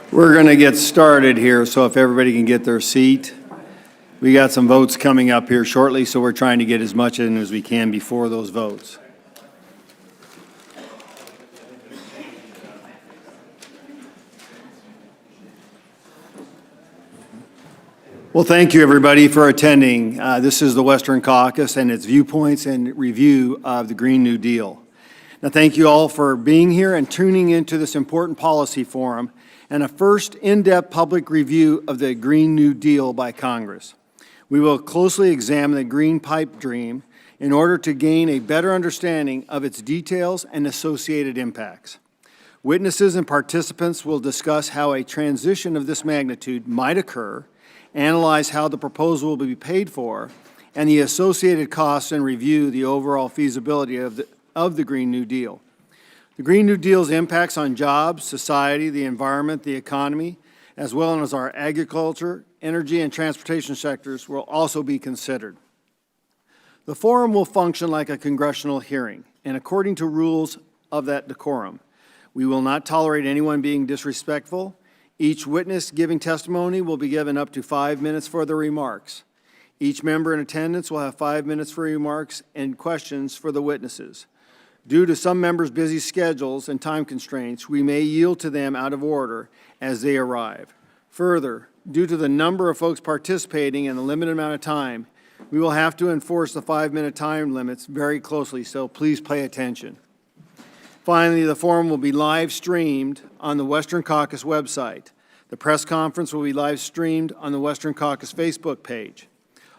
We're going to get started here, so if everybody can get their seat. We got some votes coming up here shortly, so we're trying to get as much in as we can before those votes. Well, thank you, everybody, for attending. This is the Western Caucus and its viewpoints and review of the Green New Deal. Now, thank you all for being here and tuning into this important policy forum and a first in-depth public review of the Green New Deal by Congress. We will closely examine the green pipe dream in order to gain a better understanding of its details and associated impacts. Witnesses and participants will discuss how a transition of this magnitude might occur, analyze how the proposal will be paid for, and the associated costs, and review the overall feasibility of the Green New Deal. The Green New Deal's impacts on jobs, society, the environment, the economy, as well as our agriculture, energy, and transportation sectors will also be considered. The forum will function like a congressional hearing, and according to rules of that decorum, we will not tolerate anyone being disrespectful. Each witness giving testimony will be given up to 5 minutes for their remarks. Each member in attendance will have 5 minutes for remarks and questions for the witnesses. Due to some members' busy schedules and time constraints, we may yield to them out of order as they arrive. Further, due to the number of folks participating and the limited amount of time, we will have to enforce the 5-minute time limits very closely, so please pay attention. Finally, the forum will be live streamed on the Western Caucus website. The press conference will be live streamed on the Western Caucus Facebook page.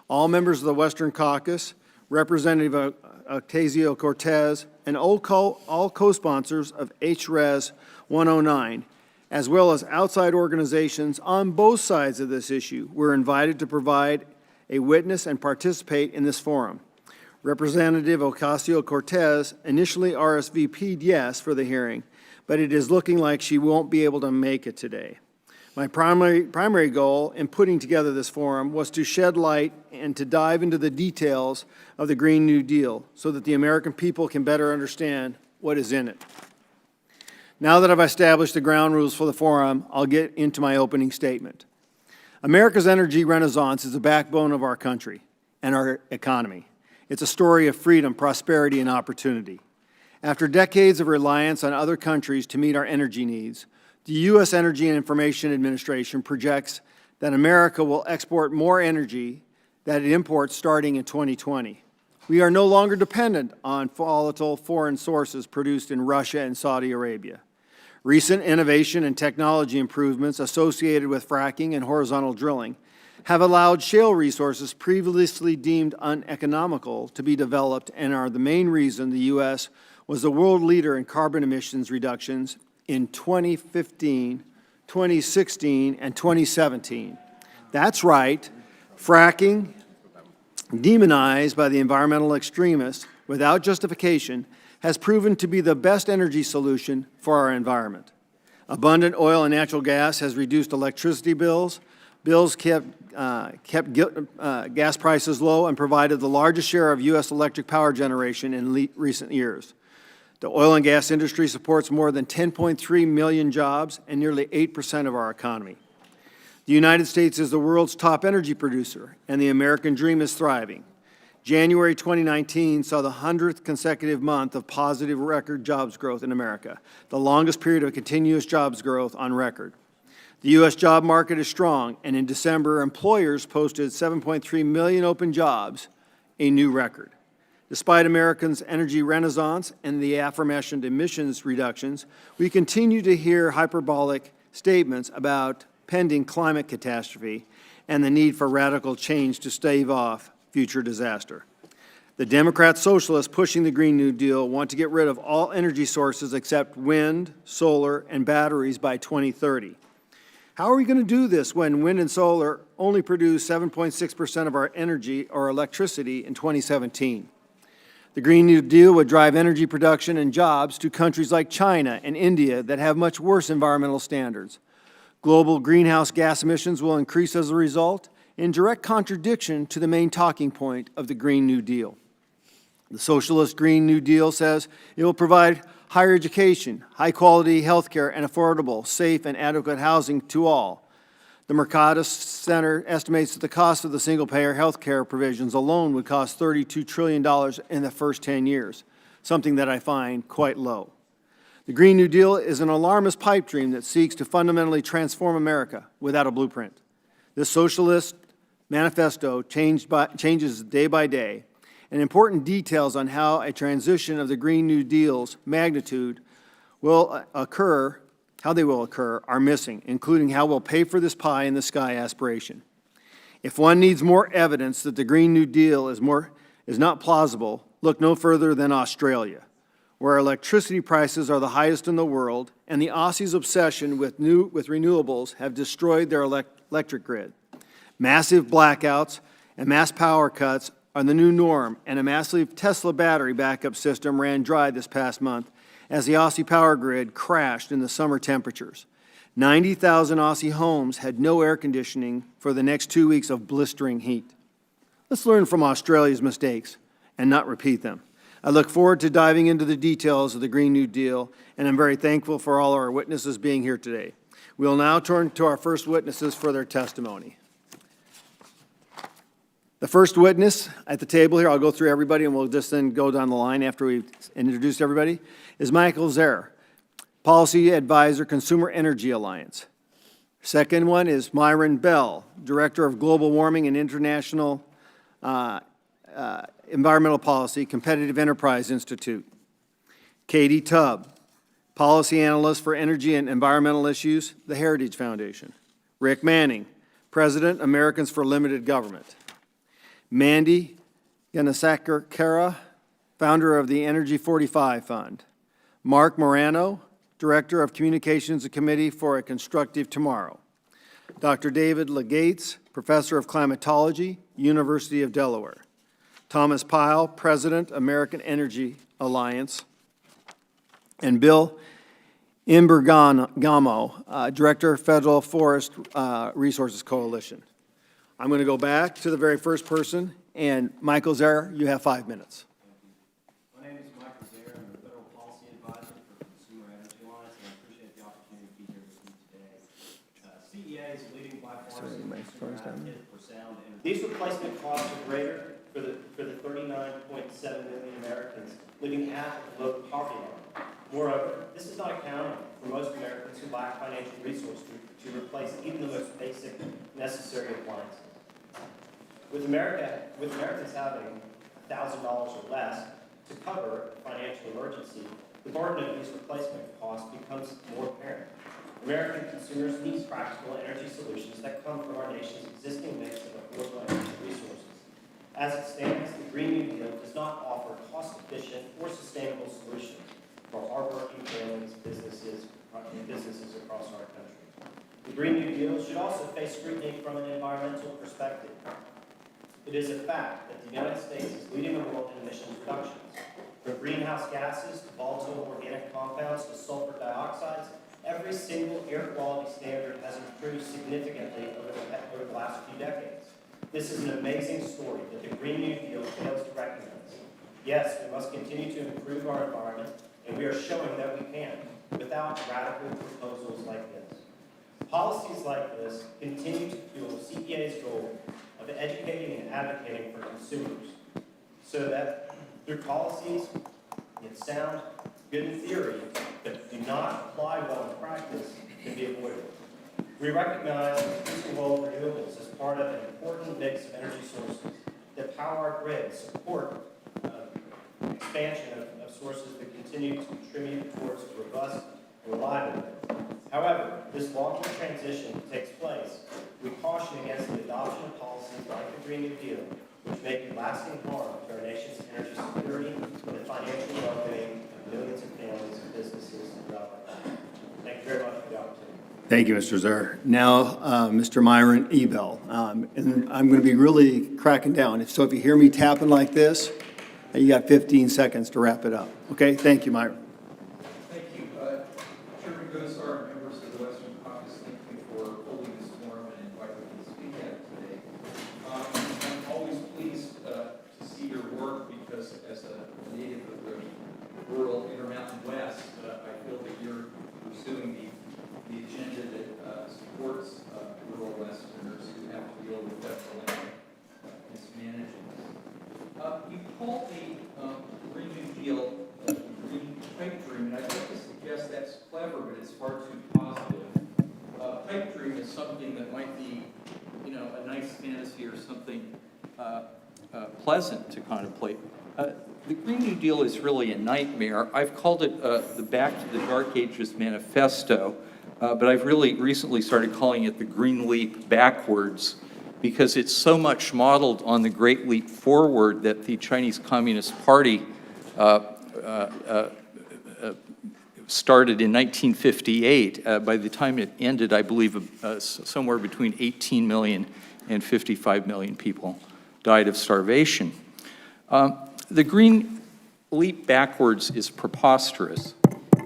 All members of the Western Caucus, Representative Ocasio-Cortez, and all co-sponsors of HRES 109, as well as outside organizations on both sides of this issue, were invited to provide a witness and participate in this forum. Representative Ocasio-Cortez initially RSVP'd yes for the hearing, but it is looking like she won't be able to make it today. My primary goal in putting together this forum was to shed light and to dive into the details of the Green New Deal so that the American people can better understand what is in it. Now that I've established the ground rules for the forum, I'll get into my opening statement. America's energy renaissance is the backbone of our country and our economy. It's a story of freedom, prosperity, and opportunity. After decades of reliance on other countries to meet our energy needs, the U.S. Energy and Information Administration projects that America will export more energy than it imports starting in 2020. We are no longer dependent on volatile foreign sources produced in Russia and Saudi Arabia. Recent innovation and technology improvements associated with fracking and horizontal drilling have allowed shale resources previously deemed uneconomical to be developed and are the main reason the U.S. was the world leader in carbon emissions reductions in 2015, 2016, and 2017. That's right, fracking, demonized by the environmental extremists without justification, has proven to be the best energy solution for our environment. Abundant oil and natural gas has reduced electricity bills. Bills kept gas prices low and provided the largest share of U.S. electric power generation in recent years. The oil and gas industry supports more than 10.3 million jobs and nearly 8% of our economy. The United States is the world's top energy producer, and the American dream is thriving. January 2019 saw the 100th consecutive month of positive record jobs growth in America, the longest period of continuous jobs growth on record. The U.S. job market is strong, and in December, employers posted 7.3 million open jobs, a new record. Despite Americans' energy renaissance and the aforementioned emissions reductions, we continue to hear hyperbolic statements about pending climate catastrophe and the need for radical change to stave off future disaster. The Democrat socialists pushing the Green New Deal want to get rid of all energy sources except wind, solar, and batteries by 2030. How are we going to do this when wind and solar only produce 7.6% of our energy or electricity in 2017? The Green New Deal would drive energy production and jobs to countries like China and India that have much worse environmental standards. Global greenhouse gas emissions will increase as a result, in direct contradiction to the main talking point of the Green New Deal. The socialist Green New Deal says it will provide higher education, high-quality health care, and affordable, safe, and adequate housing to all. The Mercatus Center estimates that the cost of the single-payer health care provisions alone would cost $32 trillion in the first 10 years, something that I find quite low. The Green New Deal is an alarmist pipe dream that seeks to fundamentally transform America without a blueprint. This socialist manifesto changes day by day, and important details on how a transition of the Green New Deal's magnitude will occur, how they will occur, are missing, including how we'll pay for this pie in the sky aspiration. If one needs more evidence that the Green New Deal is not plausible, look no further than Australia, where electricity prices are the highest in the world, and the Aussies' obsession with renewables have destroyed their electric grid. Massive blackouts and mass power cuts are the new norm, and a massive Tesla battery backup system ran dry this past month as the Aussie power grid crashed in the summer temperatures. 90,000 Aussie homes had no air conditioning for the next 2 weeks of blistering heat. Let's learn from Australia's mistakes and not repeat them. I look forward to diving into the details of the Green New Deal, and I'm very thankful for all our witnesses being here today. We'll now turn to our first witnesses for their testimony. The first witness at the table here, I'll go through everybody and we'll just then go down the line after we've introduced everybody, is Michael Zerr, Policy Advisor, Consumer Energy Alliance. Second one is Myron Bell, Director of Global Warming and International Environmental Policy, Competitive Enterprise Institute. Katie Tubb, Policy Analyst for Energy and Environmental Issues, the Heritage Foundation. Rick Manning, President, Americans for Limited Government. Mandy Ganasakar, founder of the Energy 45 Fund. Mark Morano, Director of Communications and Committee for a Constructive Tomorrow. Dr. David Legates, Professor of Climatology, University of Delaware. Thomas Pyle, President, American Energy Alliance. And Bill Imbergamo, Director, Federal Forest Resources Coalition. I'm going to go back to the very first person, and Michael Zerr, you have 5 minutes. My name is Michael Zerr. I'm the Federal Policy Advisor for Consumer Energy Alliance, and I appreciate the opportunity to be here with you today. CEA is a leading bipartisan consumer advocate for sound energy. These replacement costs are greater for the 39.7 million Americans living at the low poverty line. Moreover, this is not accounting for most Americans who lack financial resources to replace even the most basic necessary appliances. With Americans having $1,000 or less to cover a financial emergency, the burden of these replacement costs becomes more apparent. American consumers need practical energy solutions that come from our nation's existing mix of affordable energy resources. As it stands, the Green New Deal does not offer cost-efficient or sustainable solutions for hardworking families, businesses across our country. The Green New Deal should also face scrutiny from an environmental perspective. It is a fact that the United States is leading the world in emissions reductions. From greenhouse gases to volatile organic compounds to sulfur dioxides, every single air quality standard has improved significantly over the last few decades. This is an amazing story that the Green New Deal fails to recognize. Yes, we must continue to improve our environment, and we are showing that we can, without radical proposals like this. Policies like this continue to fuel CEA's goal of educating and advocating for consumers, so that through policies that sound good in theory, but do not apply well in practice, can be avoided. We recognize the role of renewables as part of an important mix of energy sources that power our grid, support expansion of sources that continue to contribute towards a robust and reliable grid. However, this long-term transition takes place. We caution against the adoption of policies like the Green New Deal, which may do lasting harm to our nation's energy security and the financial well-being of millions of families and businesses throughout our country. Thank you very much for the opportunity. Thank you, Mr. Zerr. Now, Mr. Myron Ebell. And I'm going to be really cracking down. So if you hear me tapping like this, you got 15 seconds to wrap it up. Okay? Thank you, Myron. Thank you. Chairman Gosar and members of the Western Caucus, thank you for holding this forum and inviting me to speak at it today. I'm always pleased to see your work because as a native of the rural Intermountain West, suggest that's clever, but it's far too positive. Pipe dream is something that might be, you know, a nice fantasy or something pleasant to contemplate. The Green New Deal is really a nightmare. I've called it the Back to the Dark Ages Manifesto, but I've really recently started calling it the Green Leap Backwards, because it's so much modeled on the Great Leap Forward that the Chinese Communist Party started in 1958. By the time it ended, I believe somewhere between 18 million and 55 million people died of starvation. The Green Leap Backwards is preposterous,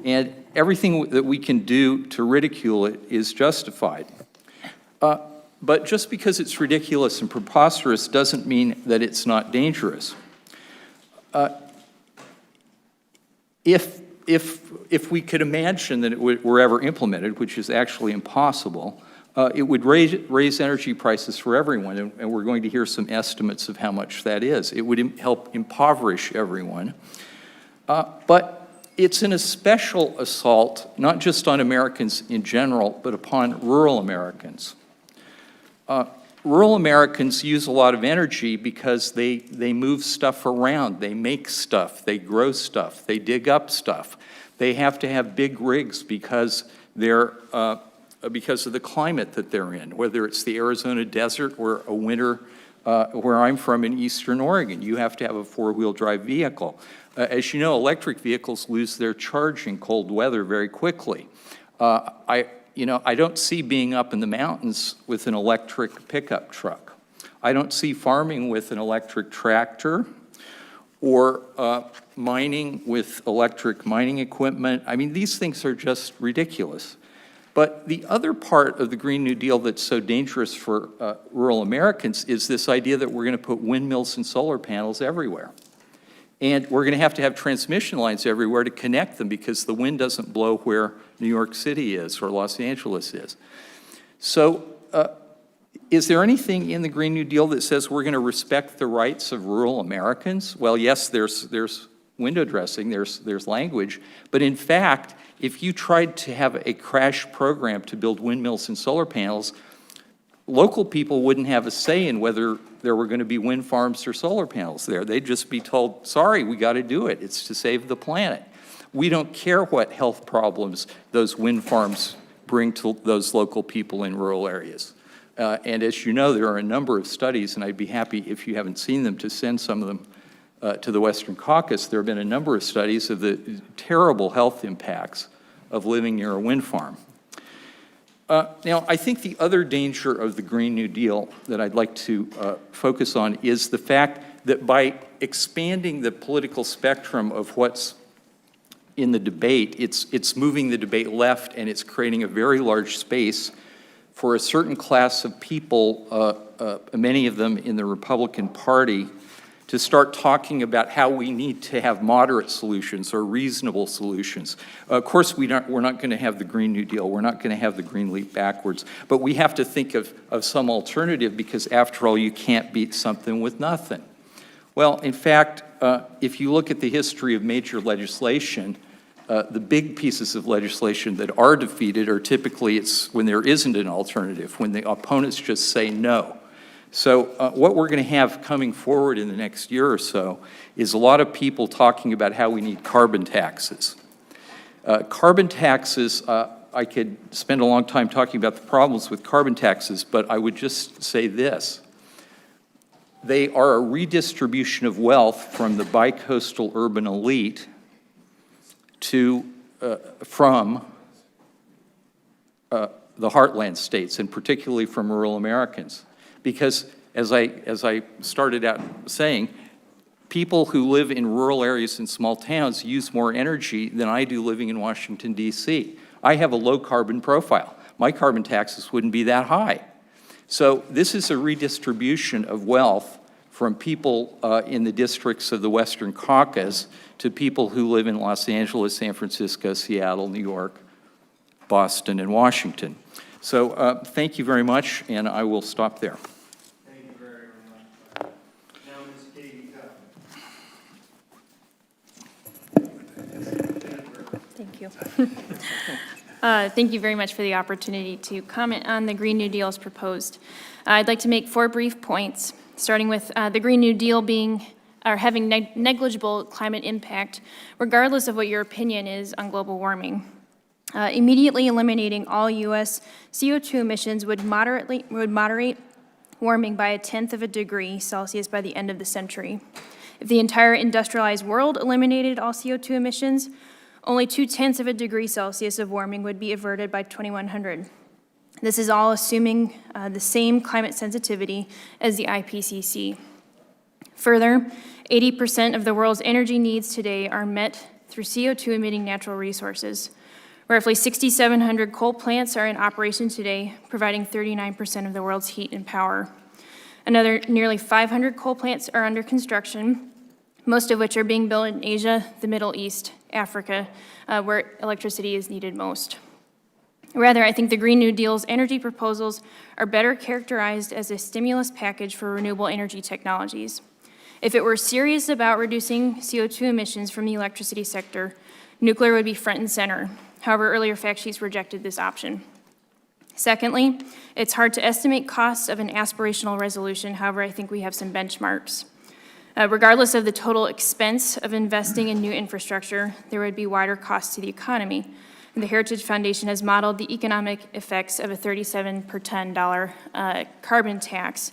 and everything that we can do to ridicule it is justified. But just because it's ridiculous and preposterous doesn't mean that it's not dangerous. If we could imagine that it were ever implemented, which is actually impossible, it would raise energy prices for everyone, and we're going to hear some estimates of how much that is. It would help impoverish everyone. But it's an especial assault, not just on Americans in general, but upon rural Americans. Rural Americans use a lot of energy because they move stuff around, they make stuff, they grow stuff, they dig up stuff. They have to have big rigs because of the climate that they're in, whether it's the Arizona desert or a winter where I'm from in Eastern Oregon. You have to have a four-wheel drive vehicle. As you know, electric vehicles lose their charge in cold weather very quickly. I don't see being up in the mountains with an electric pickup truck. I don't see farming with an electric tractor or mining with electric mining equipment. I mean, these things are just ridiculous. But the other part of the Green New Deal that's so dangerous for rural Americans is this idea that we're going to put windmills and solar panels everywhere. And we're going to have transmission lines everywhere to connect them because the wind doesn't blow where New York City is or Los Angeles is. So is there anything in the Green New Deal that says we're going to respect the rights of rural Americans? Well, yes, there's window dressing, there's language, but in fact, if you tried to have a crash program to build windmills and solar panels, local people wouldn't have a say in whether there were going to be wind farms or solar panels there. They'd just be told, sorry, we got to do it. It's to save the planet. We don't care what health problems those wind farms bring to those local people in rural areas. And as you know, there are a number of studies, and I'd be happy if you haven't seen them to send some of them to the Western Caucus. There have been a number of studies of the terrible health impacts of living near a wind farm. Now, I think the other danger of the Green New Deal that I'd like to focus on is the fact that by expanding the political spectrum of what's in the debate, it's moving the debate left, and it's creating a very large space for a certain class of people, many of them in the Republican Party, to start talking about how we need to have moderate solutions or reasonable solutions. Of course, we're not going to have the Green New Deal. We're not going to have the Green Leap Backwards. But we have to think of some alternative because, after all, you can't beat something with nothing. Well, in fact, if you look at the history of major legislation, the big pieces of legislation that are defeated are typically it's when there isn't an alternative, when the opponents just say no. So what we're going to have coming forward in the next year or so is a lot of people talking about how we need carbon taxes. Carbon taxes, I could spend a long time talking about the problems with carbon taxes, but I would just say this. They are a redistribution of wealth from the bi-coastal urban elite from the heartland states, and particularly from rural Americans. Because, as I started out saying, people who live in rural areas and small towns use more energy than I do living in Washington, D.C. I have a low carbon profile. My carbon taxes wouldn't be that high. So this is a redistribution of wealth from people in the districts of the Western Caucus to people who live in Los Angeles, San Francisco, Seattle, New York, Boston, and Washington. So thank you very much, and I will stop there. Thank you very much. Now, Ms. Katie Tucker. Thank you. you. Thank you very much for the opportunity to comment on the Green New Deal as proposed. I'd like to make 4 brief points, starting with the Green New Deal having negligible climate impact, regardless of what your opinion is on global warming. Immediately eliminating all U.S. CO2 emissions would moderate warming by 1/10 of a degree Celsius by the end of the century. If the entire industrialized world eliminated all CO2 emissions, only 2/10 of a degree Celsius of warming would be averted by 2100. This is all assuming the same climate sensitivity as the IPCC. Further, 80% of the world's energy needs today are met through CO2-emitting natural resources. Roughly 6,700 coal plants are in operation today, providing 39% of the world's heat and power. Another nearly 500 coal plants are under construction, most of which are being built in Asia, the Middle East, Africa, where electricity is needed most. Rather, I think the Green New Deal's energy proposals are better characterized as a stimulus package for renewable energy technologies. If it were serious about reducing CO2 emissions from the electricity sector, nuclear would be front and center. However, earlier fact sheets rejected this option. Secondly, it's hard to estimate costs of an aspirational resolution. However, I think we have some benchmarks. Regardless of the total expense of investing in new infrastructure, there would be wider costs to the economy. And the Heritage Foundation has modeled the economic effects of a $37 per ton carbon tax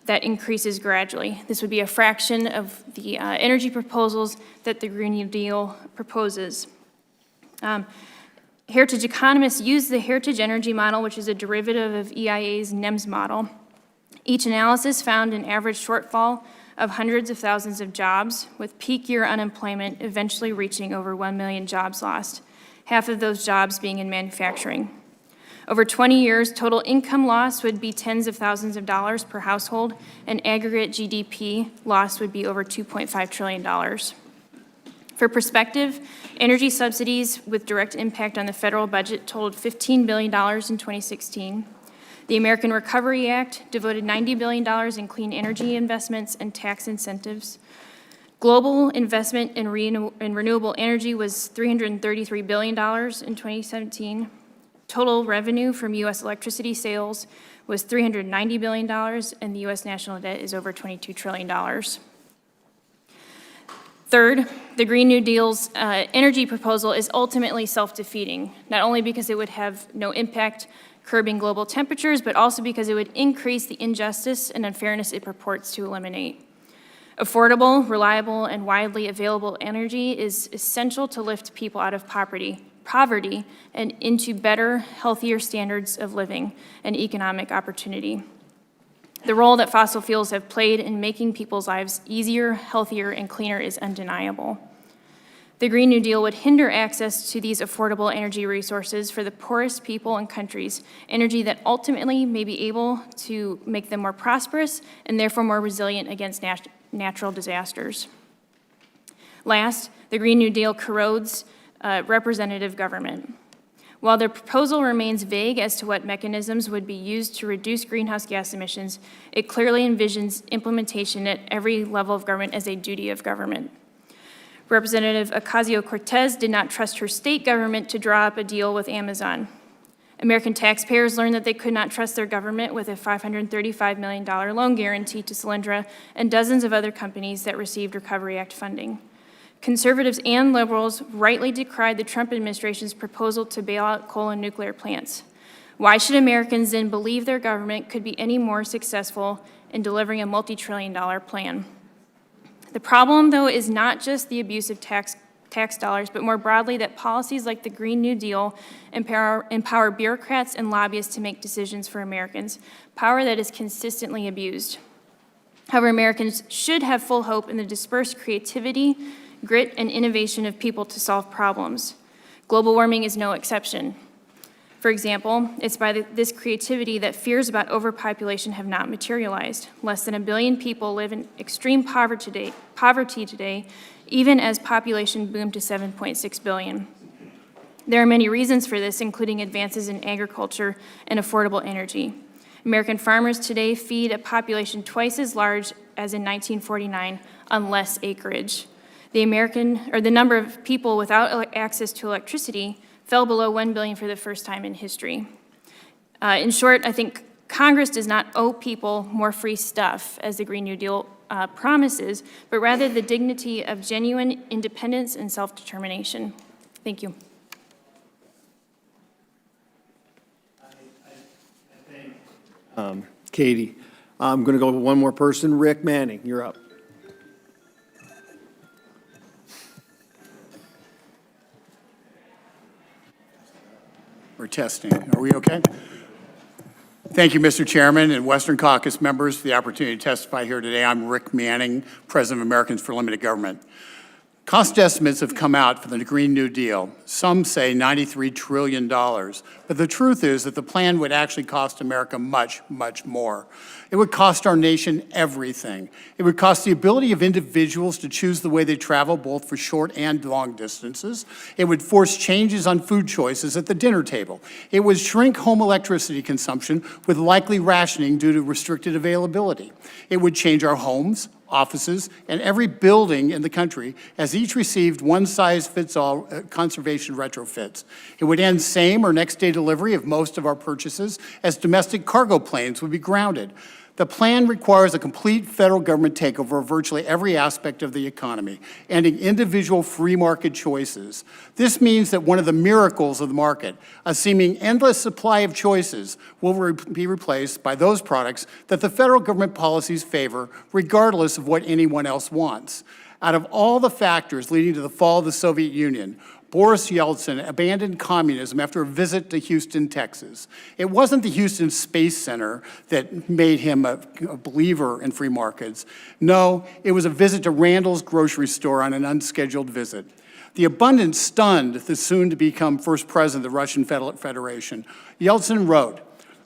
that increases gradually. This would be a fraction of the energy proposals that the Green New Deal proposes. Heritage economists use the Heritage Energy Model, which is a derivative of EIA's NEMS model. Each analysis found an average shortfall of hundreds of thousands of jobs, with peak year unemployment eventually reaching over 1 million jobs lost, half of those jobs being in manufacturing. Over 20 years, total income loss would be tens of thousands of dollars per household, and aggregate GDP loss would be over $2.5 trillion. For perspective, energy subsidies with direct impact on the federal budget totaled $15 billion in 2016. The American Recovery Act devoted $90 billion in clean energy investments and tax incentives. Global investment in renewable energy was $333 billion in 2017. Total revenue from U.S. electricity sales was $390 billion, and the U.S. national debt is over $22 trillion. Third, the Green New Deal's energy proposal is ultimately self-defeating, not only because it would have no impact curbing global temperatures, but also because it would increase the injustice and unfairness it purports to eliminate. Affordable, reliable, and widely available energy is essential to lift people out of poverty and into better, healthier standards of living and economic opportunity. The role that fossil fuels have played in making people's lives easier, healthier, and cleaner is undeniable. The Green New Deal would hinder access to these affordable energy resources for the poorest people and countries, energy that ultimately may be able to make them more prosperous and therefore more resilient against natural disasters. Last, the Green New Deal corrodes representative government. While the proposal remains vague as to what mechanisms would be used to reduce greenhouse gas emissions, it clearly envisions implementation at every level of government as a duty of government. Representative Ocasio-Cortez did not trust her state government to draw up a deal with Amazon. American taxpayers learned that they could not trust their government with a $535 million loan guarantee to Solyndra and dozens of other companies that received Recovery Act funding. Conservatives and liberals rightly decried the Trump administration's proposal to bail out coal and nuclear plants. Why should Americans then believe their government could be any more successful in delivering a multi-trillion-dollar plan? The problem, though, is not just the abuse of tax dollars, but more broadly that policies like the Green New Deal empower bureaucrats and lobbyists to make decisions for Americans, power that is consistently abused. However, Americans should have full hope in the dispersed creativity, grit, and innovation of people to solve problems. Global warming is no exception. For example, it's by this creativity that fears about overpopulation have not materialized. Less than 1 billion people live in extreme poverty today, even as population boomed to 7.6 billion. There are many reasons for this, including advances in agriculture and affordable energy. American farmers today feed a population twice as large as in 1949 on less acreage. The number of people without access to electricity fell below 1 billion for the first time in history. In short, I think Congress does not owe people more free stuff, as the Green New Deal promises, but rather the dignity of genuine independence and self-determination. Thank you. Katie. I'm going to go with one more person. Rick Manning, you're up. We're testing. Are we okay? Thank you, Mr. Chairman and Western Caucus members, for the opportunity to testify here today. I'm Rick Manning, President of Americans for Limited Government. Cost estimates have come out for the Green New Deal. Some say $93 trillion, but the truth is that the plan would actually cost America much, much more. It would cost our nation everything. It would cost the ability of individuals to choose the way they travel, both for short and long distances. It would force changes on food choices at the dinner table. It would shrink home electricity consumption with likely rationing due to restricted availability. It would change our homes, offices, and every building in the country as each received one-size-fits-all conservation retrofits. It would end same or next-day delivery of most of our purchases as domestic cargo planes would be grounded. The plan requires a complete federal government takeover of virtually every aspect of the economy, ending individual free market choices. This means that one of the miracles of the market, a seeming endless supply of choices, will be replaced by those products that the federal government policies favor, regardless of what anyone else wants. Out of all the factors leading to the fall of the Soviet Union, Boris Yeltsin abandoned communism after a visit to Houston, Texas. It wasn't the Houston Space Center that made him a believer in free markets. No, it was a visit to Randall's grocery store on an unscheduled visit. The abundance stunned the soon-to-become first president of the Russian Federation. Yeltsin wrote,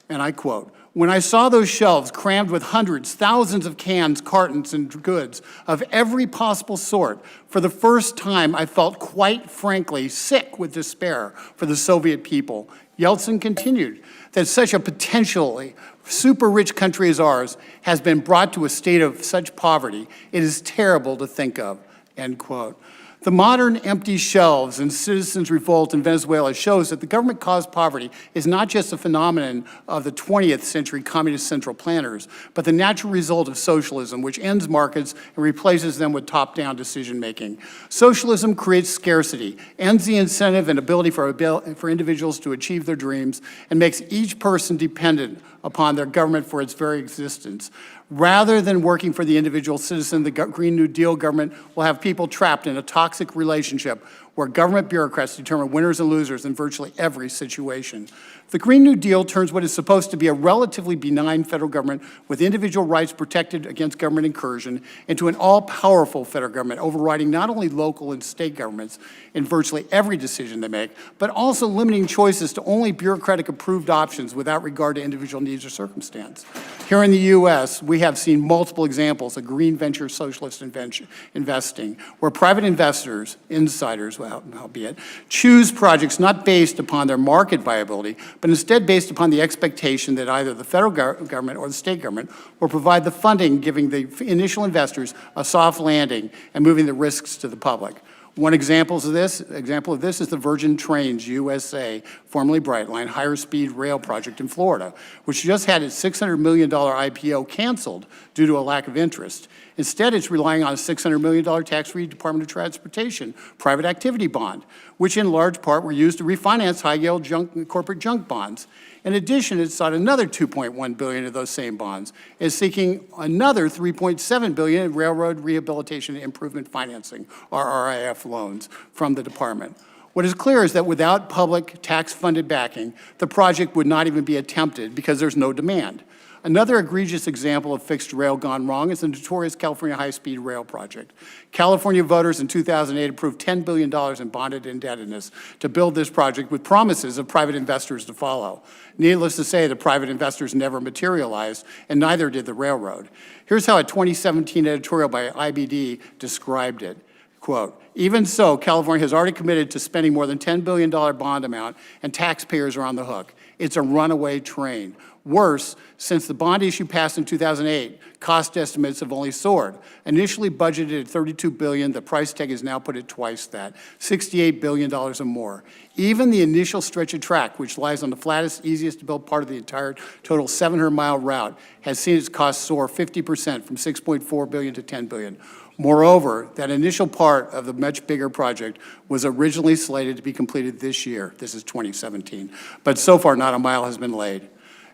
and I quote, "When I saw those shelves crammed with hundreds, thousands of cans, cartons, and goods of every possible sort, for the first time I felt quite frankly sick with despair for the Soviet people." Yeltsin continued that such a potentially super-rich country as ours has been brought to a state of such poverty, it is terrible to think of, end quote. The modern empty shelves and citizens' revolt in Venezuela shows that the government-caused poverty is not just a phenomenon of the 20th century communist central planners, but the natural result of socialism, which ends markets and replaces them with top-down decision-making. Socialism creates scarcity, ends the incentive and ability for individuals to achieve their dreams, and makes each person dependent upon their government for its very existence. Rather than working for the individual citizen, the Green New Deal government will have people trapped in a toxic relationship where government bureaucrats determine winners and losers in virtually every situation. The Green New Deal turns what is supposed to be a relatively benign federal government with individual rights protected against government incursion into an all-powerful federal government, overriding not only local and state governments in virtually every decision they make, but also limiting choices to only bureaucratic-approved options without regard to individual needs or circumstance. Here in the U.S., we have seen multiple examples of green venture socialist investing, where private investors, insiders, albeit, choose projects not based upon their market viability, but instead based upon the expectation that either the federal government or the state government will provide the funding, giving the initial investors a soft landing and moving the risks to the public. One example of this is the Virgin Trains USA, formerly Brightline, higher-speed rail project in Florida, which just had its $600 million IPO canceled due to a lack of interest. Instead, it's relying on a $600 million tax-free Department of Transportation private activity bond, which in large part were used to refinance high-yield corporate junk bonds. In addition, it sought another $2.1 billion of those same bonds, is seeking another $3.7 billion in Railroad Rehabilitation and Improvement Financing, or RIF loans, from the department. What is clear is that without public tax-funded backing, the project would not even be attempted because there's no demand. Another egregious example of fixed rail gone wrong is the notorious California high-speed rail project. California voters in 2008 approved $10 billion in bonded indebtedness to build this project with promises of private investors to follow. Needless to say, the private investors never materialized, and neither did the railroad. Here's how a 2017 editorial by IBD described it. Quote, even so, California has already committed to spending more than $10 billion bond amount, and taxpayers are on the hook. It's a runaway train. Worse, since the bond issue passed in 2008, cost estimates have only soared. Initially budgeted at $32 billion, the price tag is now put at twice that, $68 billion or more. Even the initial stretch of track, which lies on the flattest, easiest to build part of the entire total 700-mile route, has seen its costs soar 50% from $6.4 billion to $10 billion. Moreover, that initial part of the much bigger project was originally slated to be completed this year. This is 2017. But so far, not a mile has been laid.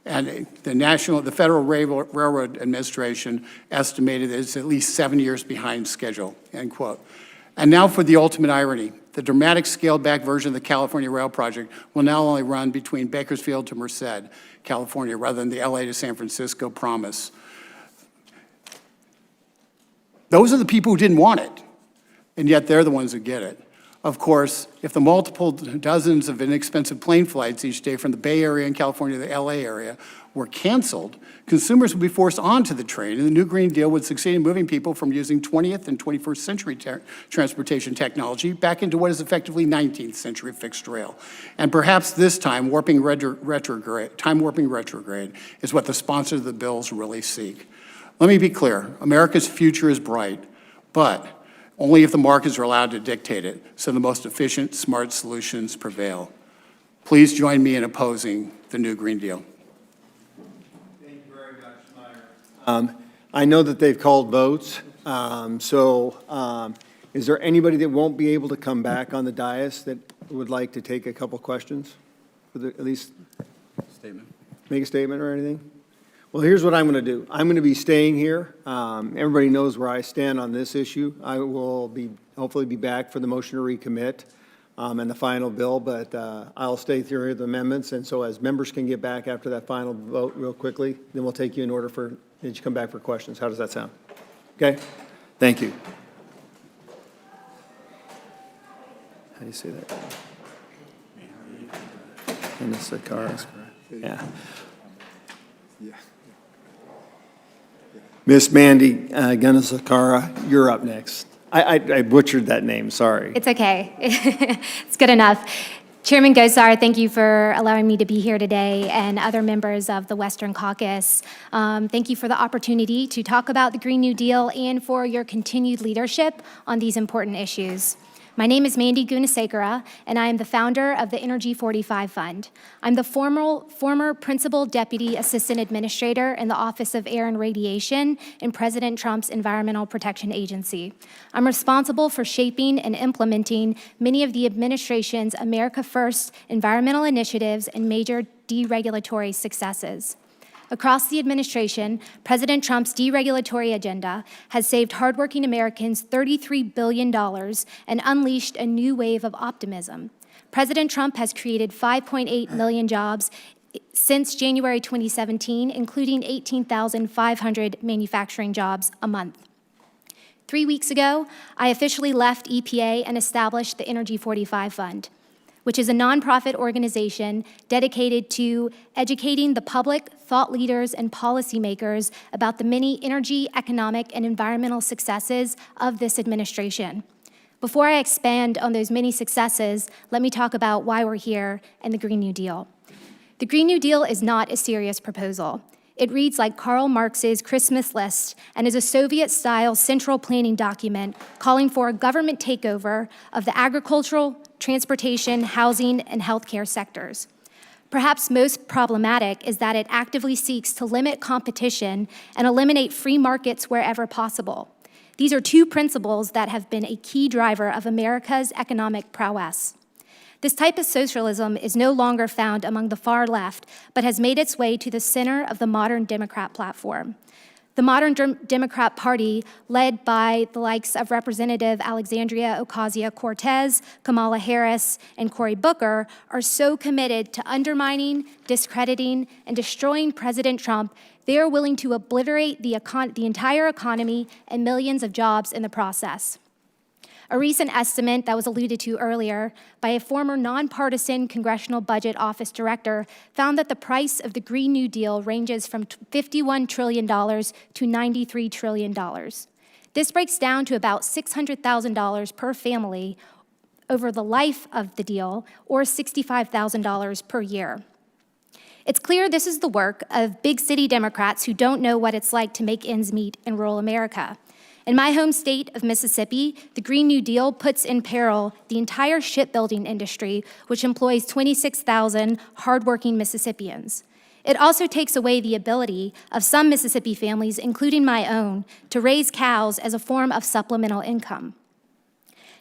And the Federal Railroad Administration estimated that it's at least 7 years behind schedule, end quote. And now for the ultimate irony. The dramatic scaled-back version of the California Rail Project will now only run between Bakersfield to Merced, California, rather than the LA to San Francisco promise. Those are the people who didn't want it, and yet they're the ones who get it. Of course, if the multiple dozens of inexpensive plane flights each day from the Bay Area in California to the LA area were canceled, consumers would be forced onto the train, and the new Green Deal would succeed in moving people from using 20th and 21st century transportation technology back into what is effectively 19th century fixed rail. And perhaps this time, time warping retrograde is what the sponsors of the bills really seek. Let me be clear, America's future is bright, but only if the markets are allowed to dictate it, so the most efficient, smart solutions prevail. Please join me in opposing the new Green Deal. Thank you very much, Meyer. I know that they've called votes, is there anybody that won't be able to come back on the dais that would like to take a couple questions? At least make a statement or anything? Well, here's what I'm going to do. I'm going to be staying here. Everybody knows where I stand on this issue. I will hopefully be back for the motion to recommit and the final bill, but I'll stay through the amendments. And so as members can get back after that final vote real quickly, then we'll take you in order for, then you come back for questions. How does that sound? Okay? Thank you. How do you say that? In the Sakara. Yeah. Miss Mandy Gunasekara, you're up next. I butchered that name, sorry. It's okay. It's good enough. Chairman Gosar, thank you for allowing me to be here today, and other members of the Western Caucus. Thank you for the opportunity to talk about the Green New Deal and for your continued leadership on these important issues. My name is Mandy Gunasekara, and I am the founder of the Energy 45 Fund. I'm the former Principal Deputy Assistant Administrator in the Office of Air and Radiation in President Trump's Environmental Protection Agency. I'm responsible for shaping and implementing many of the administration's America First environmental initiatives and major deregulatory successes. Across the administration, President Trump's deregulatory agenda has saved hardworking Americans $33 billion and unleashed a new wave of optimism. President Trump has created 5.8 million jobs since January 2017, including 18,500 manufacturing jobs a month. 3 weeks ago, I officially left EPA and established the Energy 45 Fund, which is a nonprofit organization dedicated to educating the public, thought leaders, and policymakers about the many energy, economic, and environmental successes of this administration. Before I expand on those many successes, let me talk about why we're here and the Green New Deal. The Green New Deal is not a serious proposal. It reads like Karl Marx's Christmas list and is a Soviet-style central planning document calling for a government takeover of the agricultural, transportation, housing, and healthcare sectors. Perhaps most problematic is that it actively seeks to limit competition and eliminate free markets wherever possible. These are two principles that have been a key driver of America's economic prowess. This type of socialism is no longer found among the far left, but has made its way to the center of the modern Democrat platform. The modern Democrat Party, led by the likes of Representative Alexandria Ocasio-Cortez, Kamala Harris, and Cory Booker, are so committed to undermining, discrediting, and destroying President Trump, they are willing to obliterate the entire economy and millions of jobs in the process. A recent estimate that was alluded to earlier by a former nonpartisan Congressional Budget Office director found that the price of the Green New Deal ranges from $51 trillion to $93 trillion. This breaks down to about $600,000 per family over the life of the deal, or $65,000 per year. It's clear this is the work of big city Democrats who don't know what it's like to make ends meet in rural America. In my home state of Mississippi, the Green New Deal puts in peril the entire shipbuilding industry, which employs 26,000 hardworking Mississippians. It also takes away the ability of some Mississippi families, including my own, to raise cows as a form of supplemental income.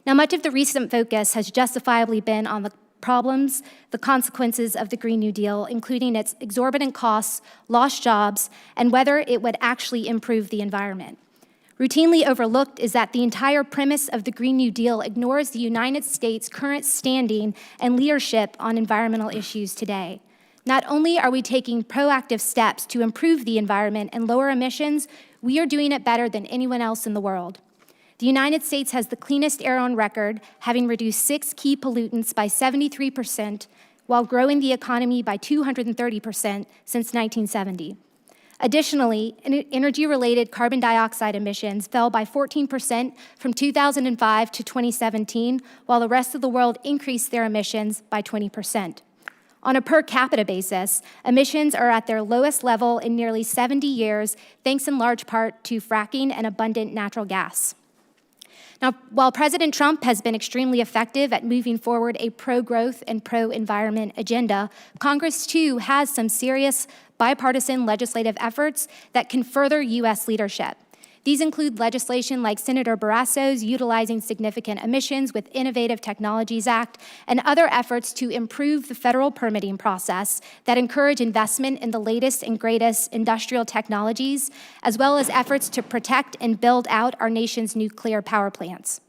Now, much of the recent focus has justifiably been on the problems, the consequences of the Green New Deal, including its exorbitant costs, lost jobs, and whether it would actually improve the environment. Routinely overlooked is that the entire premise of the Green New Deal ignores the United States' current standing and leadership on environmental issues today. Not only are we taking proactive steps to improve the environment and lower emissions, we are doing it better than anyone else in the world. The United States has the cleanest air on record, having reduced 6 key pollutants by 73%, while growing the economy by 230% since 1970. Additionally, energy-related carbon dioxide emissions fell by 14% from 2005 to 2017, while the rest of the world increased their emissions by 20%. On a per capita basis, emissions are at their lowest level in nearly 70 years, thanks in large part to fracking and abundant natural gas. Now, while President Trump has been extremely effective at moving forward a pro-growth and pro-environment agenda, Congress, too, has some serious bipartisan legislative efforts that can further U.S. leadership. These include legislation like Senator Barrasso's Utilizing Significant Emissions with Innovative Technologies Act and other efforts to improve the federal permitting process that encourage investment in the latest and greatest industrial technologies, as well as efforts to protect and build out our nation's nuclear power plants.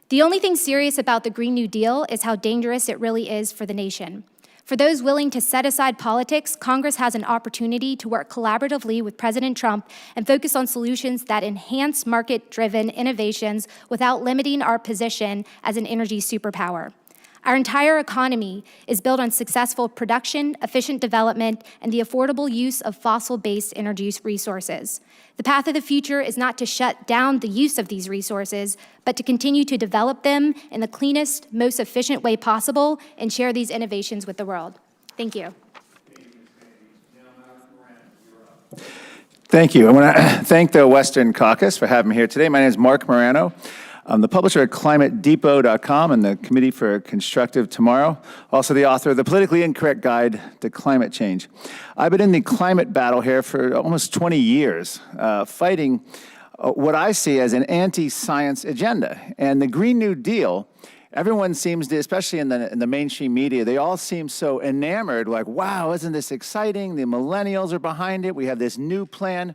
The only thing serious about the Green New Deal is how dangerous it really is for the nation. For those willing to set aside politics, Congress has an opportunity to work collaboratively with President Trump and focus on solutions that enhance market-driven innovations without limiting our position as an energy superpower. Our entire economy is built on successful production, efficient development, and the affordable use of fossil-based energy resources. The path of the future is not to shut down the use of these resources, but to continue to develop them in the cleanest, most efficient way possible and share these innovations with the world. Thank you. Thank you. I want to thank the Western Caucus for having me here today. My name is Mark Morano. I'm the publisher of ClimateDepot.com and the Committee for Constructive Tomorrow, also the author of The Politically Incorrect Guide to Climate Change. I've been in the climate battle here for almost 20 years, fighting what I see as an anti-science agenda. And the Green New Deal, everyone seems to, especially in the mainstream media, they all seem so enamored, like, wow, isn't this exciting? The millennials are behind it. We have this new plan.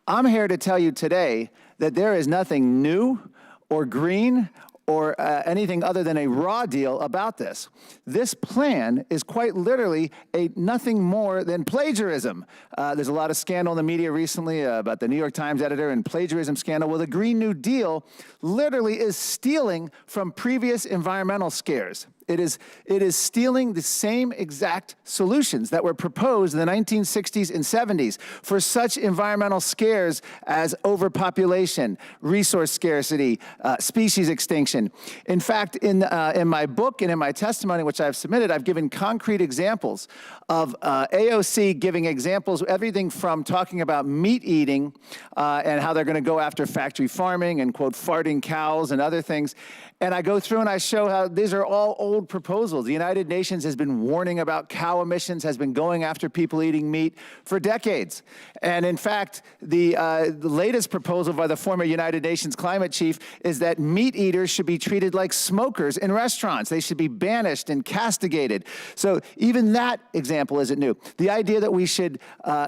I'm here to tell you today that there is nothing new or green or anything other than a raw deal about this. This plan is quite literally nothing more than plagiarism. There's a lot of scandal in the media recently about the New York Times editor and plagiarism scandal. Well, the Green New Deal literally is stealing from previous environmental scares. It is stealing the same exact solutions that were proposed in the 1960s and 70s for such environmental scares as overpopulation, resource scarcity, species extinction. In fact, in my book and in my testimony, which I've submitted, I've given concrete examples of AOC giving examples, everything from talking about meat eating and how they're going to go after factory farming and, quote, farting cows and other things. And I go through and I show how these are all old proposals. The United Nations has been warning about cow emissions, has been going after people eating meat for decades. And in fact, the latest proposal by the former United Nations climate chief is that meat eaters should be treated like smokers in restaurants. They should be banished and castigated. So even that example isn't new. The idea that we should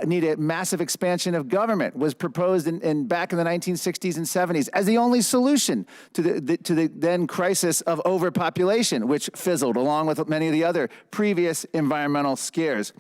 need a massive expansion of government was proposed back in the 1960s and 70s as the only solution to the then crisis of overpopulation, which fizzled along with many of the other previous environmental scares.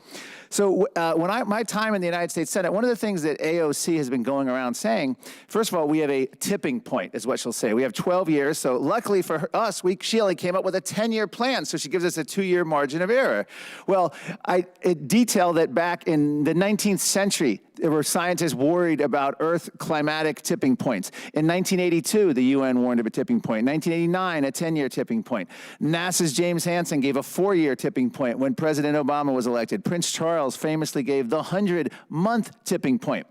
So my time in the United States Senate, one of the things that AOC has been going around saying, first of all, we have a tipping point, is what she'll say. We have 12 years, so luckily for us, she only came up with a 10-year plan, so she gives us a 2-year margin of error. Well, it detailed that back in the 19th century, there were scientists worried about Earth climatic tipping points. In 1982, the UN warned of a tipping point. In 1989, a 10-year tipping point. NASA's James Hansen gave a 4-year tipping point when President Obama was elected. Prince Charles famously gave the 100-month tipping point.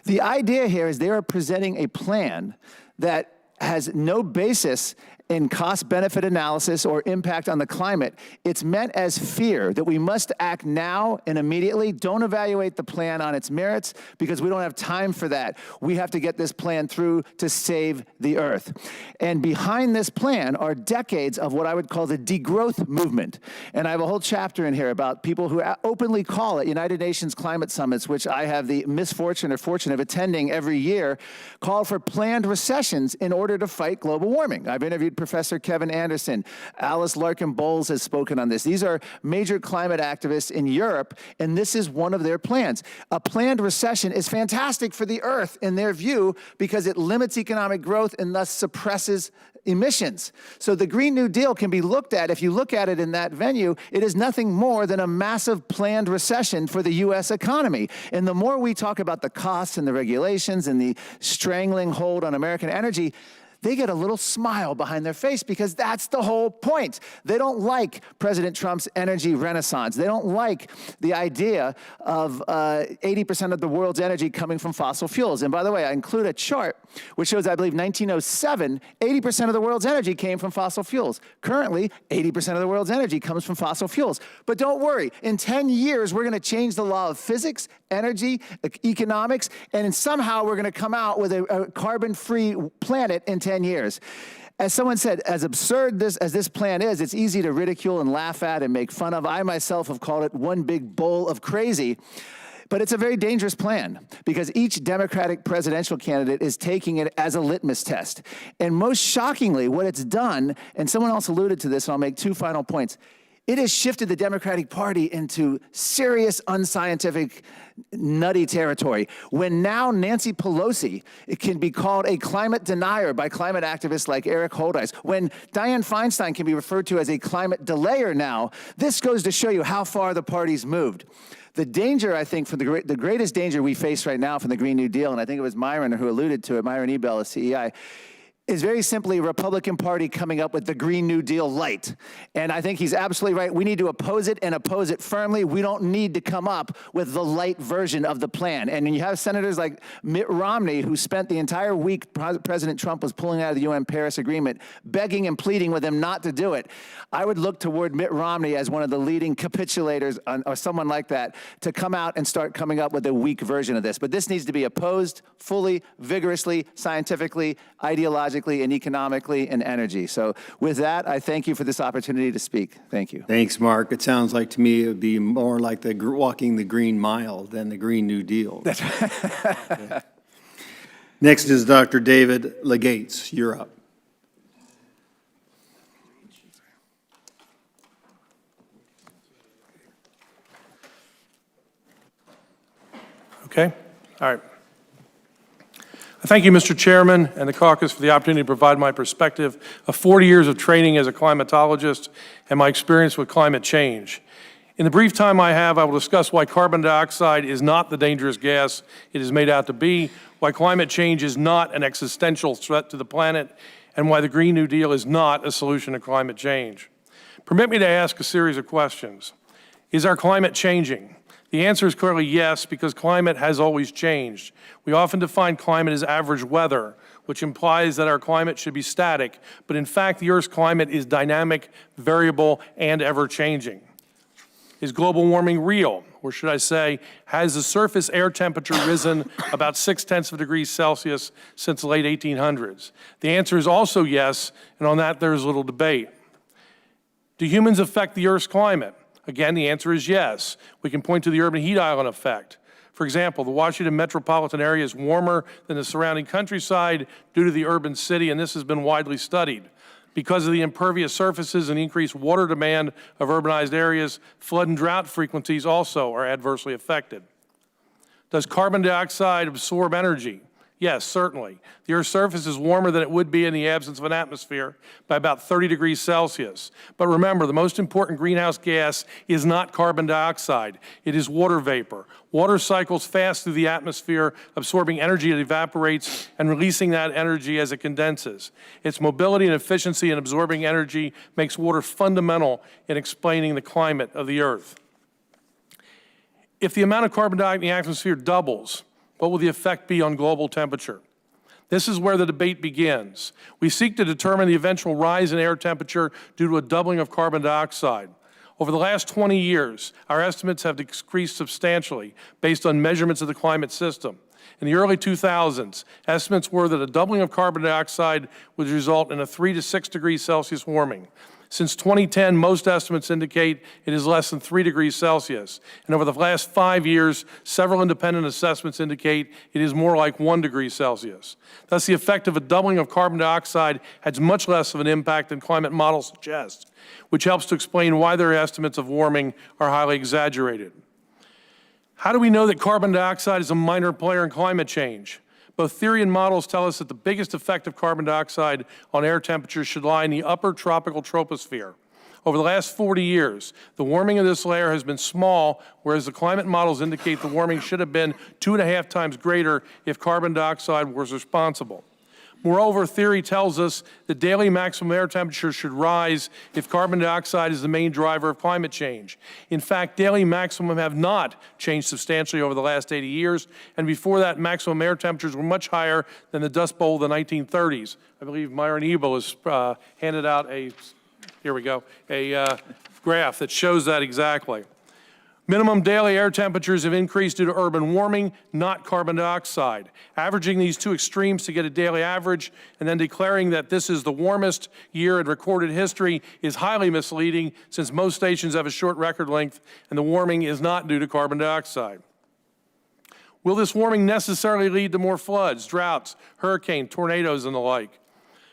The idea here is they are presenting a plan that has no basis in cost-benefit analysis or impact on the climate. It's meant as fear that we must act now and immediately. Don't evaluate the plan on its merits because we don't have time for that. We have to get this plan through to save the Earth. And behind this plan are decades of what I would call the degrowth movement. And I have a whole chapter in here about people who openly call it United Nations climate summits, which I have the misfortune or fortune of attending every year, call for planned recessions in order to fight global warming. I've interviewed Professor Kevin Anderson. Alice Larkin Bowles has spoken on this. These are major climate activists in Europe, and this is one of their plans. A planned recession is fantastic for the Earth, in their view, because it limits economic growth and thus suppresses emissions. So the Green New Deal can be looked at, if you look at it in that venue, it is nothing more than a massive planned recession for the U.S. economy. And the more we talk about the costs and the regulations and the strangling hold on American energy, they get a little smile behind their face because that's the whole point. They don't like President Trump's energy renaissance. They don't like the idea of 80% of the world's energy coming from fossil fuels. And by the way, I include a chart which shows, I believe, 1907, 80% of the world's energy came from fossil fuels. Currently, 80% of the world's energy comes from fossil fuels. But don't worry, in 10 years, we're going to change the law of physics, energy, economics, and somehow we're going to come out with a carbon-free planet in 10 years. As someone said, as absurd as this plan is, it's easy to ridicule and laugh at and make fun of. I myself have called it one big bowl of crazy. But it's a very dangerous plan because each Democratic presidential candidate is taking it as a litmus test. And most shockingly, what it's done, and someone else alluded to this, and I'll make 2 final points, it has shifted the Democratic Party into serious unscientific, nutty territory. When now Nancy Pelosi can be called a climate denier by climate activists like Eric Holdice, when Dianne Feinstein can be referred to as a climate delayer now, this goes to show you how far the party's moved. The danger, I think, the greatest danger we face right now from the Green New Deal, and I think it was Myron who alluded to it, Myron Ebell of CEI, is very simply Republican Party coming up with the Green New Deal light. And I think he's absolutely right. We need to oppose it and oppose it firmly. We don't need to come up with the light version of the plan. And when you have senators like Mitt Romney, who spent the entire week President Trump was pulling out of the UN Paris Agreement, begging and pleading with him not to do it, I would look toward Mitt Romney as one of the leading capitulators or someone like that to come out and start coming up with a weak version of this. But this needs to be opposed fully, vigorously, scientifically, ideologically, and economically, and energy. So with that, I thank you for this opportunity to speak. Thank you. Thanks, Mark. It sounds like to me it would be more like the walking the Green Mile than the Green New Deal. That's right. Next is Dr. David Legates. You're up. Okay? All right. Thank you, Mr. Chairman and the caucus, for the opportunity to provide my perspective of 40 years of training as a climatologist and my experience with climate change. In the brief time I have, I will discuss why carbon dioxide is not the dangerous gas it is made out to be, why climate change is not an existential threat to the planet, and why the Green New Deal is not a solution to climate change. Permit me to ask a series of questions. Is our climate changing? The answer is clearly yes, because climate has always changed. We often define climate as average weather, which implies that our climate should be static, but in fact, the Earth's climate is dynamic, variable, and ever-changing. Is global warming real? Or should I say, has the surface air temperature risen about 0.6 degrees Celsius since the late 1800s? The answer is also yes, and on that there is little debate. Do humans affect the Earth's climate? Again, the answer is yes. We can point to the urban heat island effect. For example, the Washington metropolitan area is warmer than the surrounding countryside due to the urban city, and this has been widely studied. Because of the impervious surfaces and increased water demand of urbanized areas, flood and drought frequencies also are adversely affected. Does carbon dioxide absorb energy? Yes, certainly. The Earth's surface is warmer than it would be in the absence of an atmosphere by about 30 degrees Celsius. But remember, the most important greenhouse gas is not carbon dioxide. It is water vapor. Water cycles fast through the atmosphere, absorbing energy that evaporates and releasing that energy as it condenses. Its mobility and efficiency in absorbing energy makes water fundamental in explaining the climate of the Earth. If the amount of carbon dioxide in the atmosphere doubles, what will the effect be on global temperature? This is where the debate begins. We seek to determine the eventual rise in air temperature due to a doubling of carbon dioxide. Over the last 20 years, our estimates have decreased substantially based on measurements of the climate system. In the early 2000s, estimates were that a doubling of carbon dioxide would result in a 3 to 6 degrees Celsius warming. Since 2010, most estimates indicate it is less than 3 degrees Celsius. And over the last 5 years, several independent assessments indicate it is more like 1 degree Celsius. Thus, the effect of a doubling of carbon dioxide has much less of an impact than climate models suggest, which helps to explain why their estimates of warming are highly exaggerated. How do we know that carbon dioxide is a minor player in climate change? Both theory and models tell us that the biggest effect of carbon dioxide on air temperature should lie in the upper tropical troposphere. Over the last 40 years, the warming of this layer has been small, whereas the climate models indicate the warming should have been 2.5 times greater if carbon dioxide was responsible. Moreover, theory tells us that daily maximum air temperature should rise if carbon dioxide is the main driver of climate change. In fact, daily maximum have not changed substantially over the last 80 years, and before that, maximum air temperatures were much higher than the Dust Bowl of the 1930s. I believe Myron Ebel has handed out a graph that shows that exactly. Minimum daily air temperatures have increased due to urban warming, not carbon dioxide. Averaging these two extremes to get a daily average and then declaring that this is the warmest year in recorded history is highly misleading, since most stations have a short record length and the warming is not due to carbon dioxide. Will this warming necessarily lead to more floods, droughts, hurricanes, tornadoes, and the like?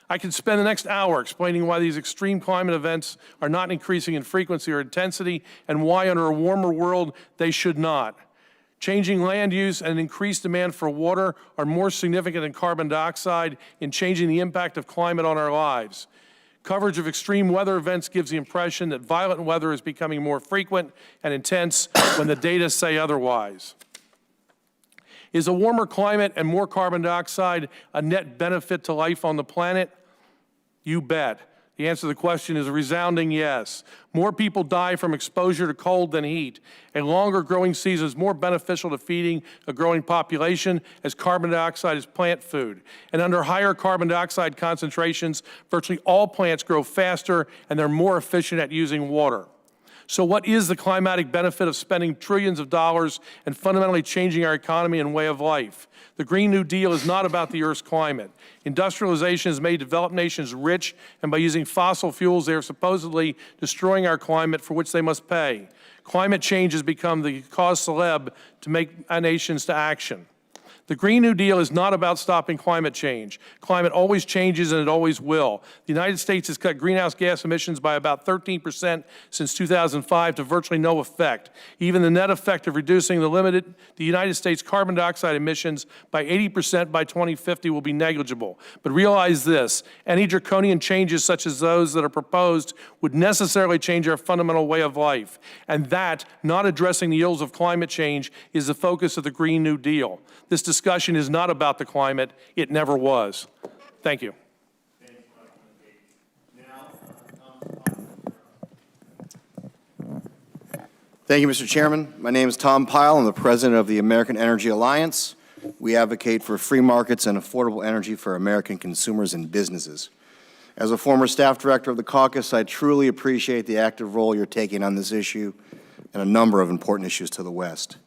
I could spend the next hour explaining why these extreme climate events are not increasing in frequency or intensity, and why under a warmer world they should not. Changing land use and increased demand for water are more significant than carbon dioxide in changing the impact of climate on our lives. Coverage of extreme weather events gives the impression that violent weather is becoming more frequent and intense when the data say otherwise. Is a warmer climate and more carbon dioxide a net benefit to life on the planet? You bet. The answer to the question is a resounding yes. More people die from exposure to cold than heat. A longer growing season is more beneficial to feeding a growing population, as carbon dioxide is plant food. And under higher carbon dioxide concentrations, virtually all plants grow faster and they're more efficient at using water. So what is the climatic benefit of spending trillions of dollars and fundamentally changing our economy and way of life? The Green New Deal is not about the Earth's climate. Industrialization has made developed nations rich, and by using fossil fuels, they are supposedly destroying our climate, for which they must pay. Climate change has become the cause célèbre to make nations to action. The Green New Deal is not about stopping climate change. Climate always changes, and it always will. The United States has cut greenhouse gas emissions by about 13% since 2005 to virtually no effect. Even the net effect of reducing the United States carbon dioxide emissions by 80% by 2050 will be negligible. But realize this: any draconian changes such as those that are proposed would necessarily change our fundamental way of life. And that, not addressing the ills of climate change, is the focus of the Green New Deal. This discussion is not about the climate. It never was. Thank you. Thank you, Mr. Chairman. My name is Tom Pyle. I'm the president of the American Energy Alliance. We advocate for free markets and affordable energy for American consumers and businesses. As a former staff director of the Caucus, I truly appreciate the active role you're taking on this issue and a number of important issues to the West.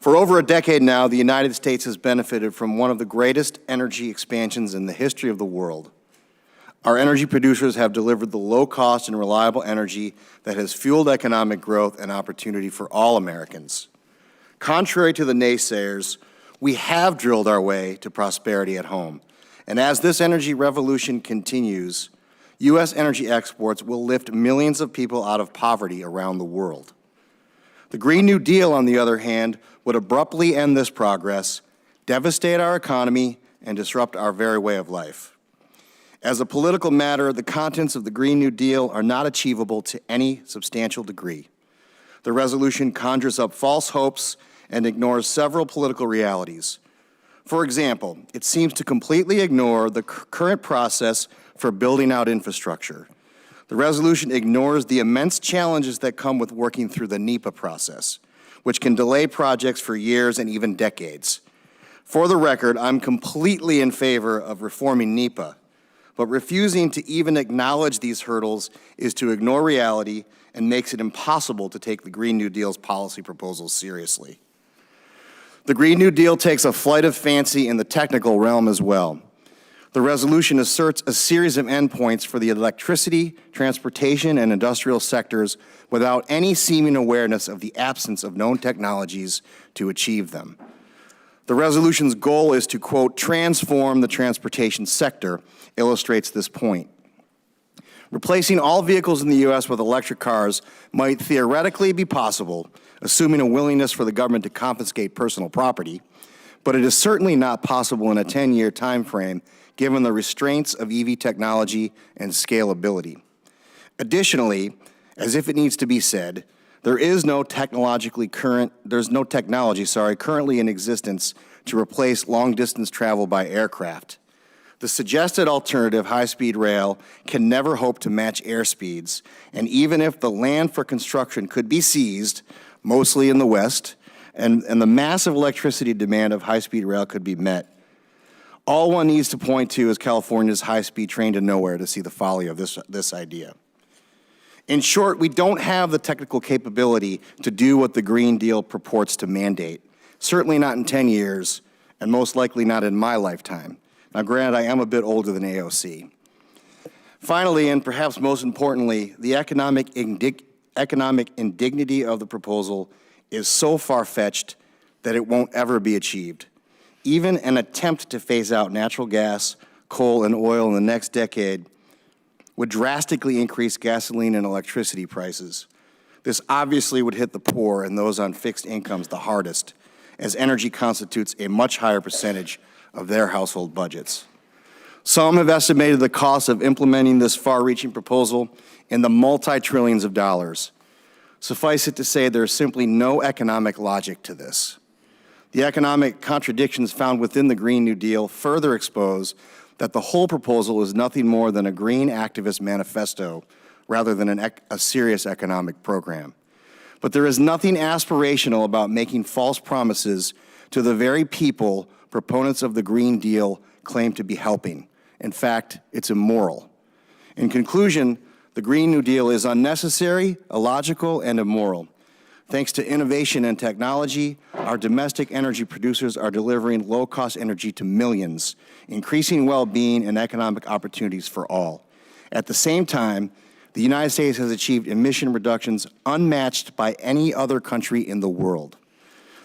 For over a decade now, the United States has benefited from one of the greatest energy expansions in the history of the world. Our energy producers have delivered the low-cost and reliable energy that has fueled economic growth and opportunity for all Americans. Contrary to the naysayers, we have drilled our way to prosperity at home. And as this energy revolution continues, U.S. energy exports will lift millions of people out of poverty around the world. The Green New Deal, on the other hand, would abruptly end this progress, devastate our economy, and disrupt our very way of life. As a political matter, the contents of the Green New Deal are not achievable to any substantial degree. The resolution conjures up false hopes and ignores several political realities. For example, it seems to completely ignore the current process for building out infrastructure. The resolution ignores the immense challenges that come with working through the NEPA process, which can delay projects for years and even decades. For the record, I'm completely in favor of reforming NEPA, but refusing to even acknowledge these hurdles is to ignore reality and makes it impossible to take the Green New Deal's policy proposals seriously. The Green New Deal takes a flight of fancy in the technical realm as well. The resolution asserts a series of endpoints for the electricity, transportation, and industrial sectors without any seeming awareness of the absence of known technologies to achieve them. The resolution's goal is to, quote, transform the transportation sector, illustrates this point. Replacing all vehicles in the U.S. with electric cars might theoretically be possible, assuming a willingness for the government to confiscate personal property, but it is certainly not possible in a 10-year time frame given the restraints of EV technology and scalability. Additionally, as if it needs to be said, there's no technology currently in existence to replace long-distance travel by aircraft. The suggested alternative, high-speed rail, can never hope to match air speeds, and even if the land for construction could be seized, mostly in the West, and the massive electricity demand of high-speed rail could be met, all one needs to point to is California's high-speed train to nowhere to see the folly of this idea. In short, we don't have the technical capability to do what the Green Deal purports to mandate, certainly not in 10 years, and most likely not in my lifetime. Now, granted, I am a bit older than AOC. Finally, and perhaps most importantly, the economic indignity of the proposal is so far-fetched that it won't ever be achieved. Even an attempt to phase out natural gas, coal, and oil in the next decade would drastically increase gasoline and electricity prices. This obviously would hit the poor and those on fixed incomes the hardest, as energy constitutes a much higher percentage of their household budgets. Some have estimated the cost of implementing this far-reaching proposal in the multi-trillions of dollars. Suffice it to say, there is simply no economic logic to this. The economic contradictions found within the Green New Deal further expose that the whole proposal is nothing more than a green activist manifesto rather than a serious economic program. But there is nothing aspirational about making false promises to the very people proponents of the Green Deal claim to be helping. In fact, it's immoral. In conclusion, the Green New Deal is unnecessary, illogical, and immoral. Thanks to innovation and technology, our domestic energy producers are delivering low-cost energy to millions, increasing well-being and economic opportunities for all. At the same time, the United States has achieved emission reductions unmatched by any other country in the world.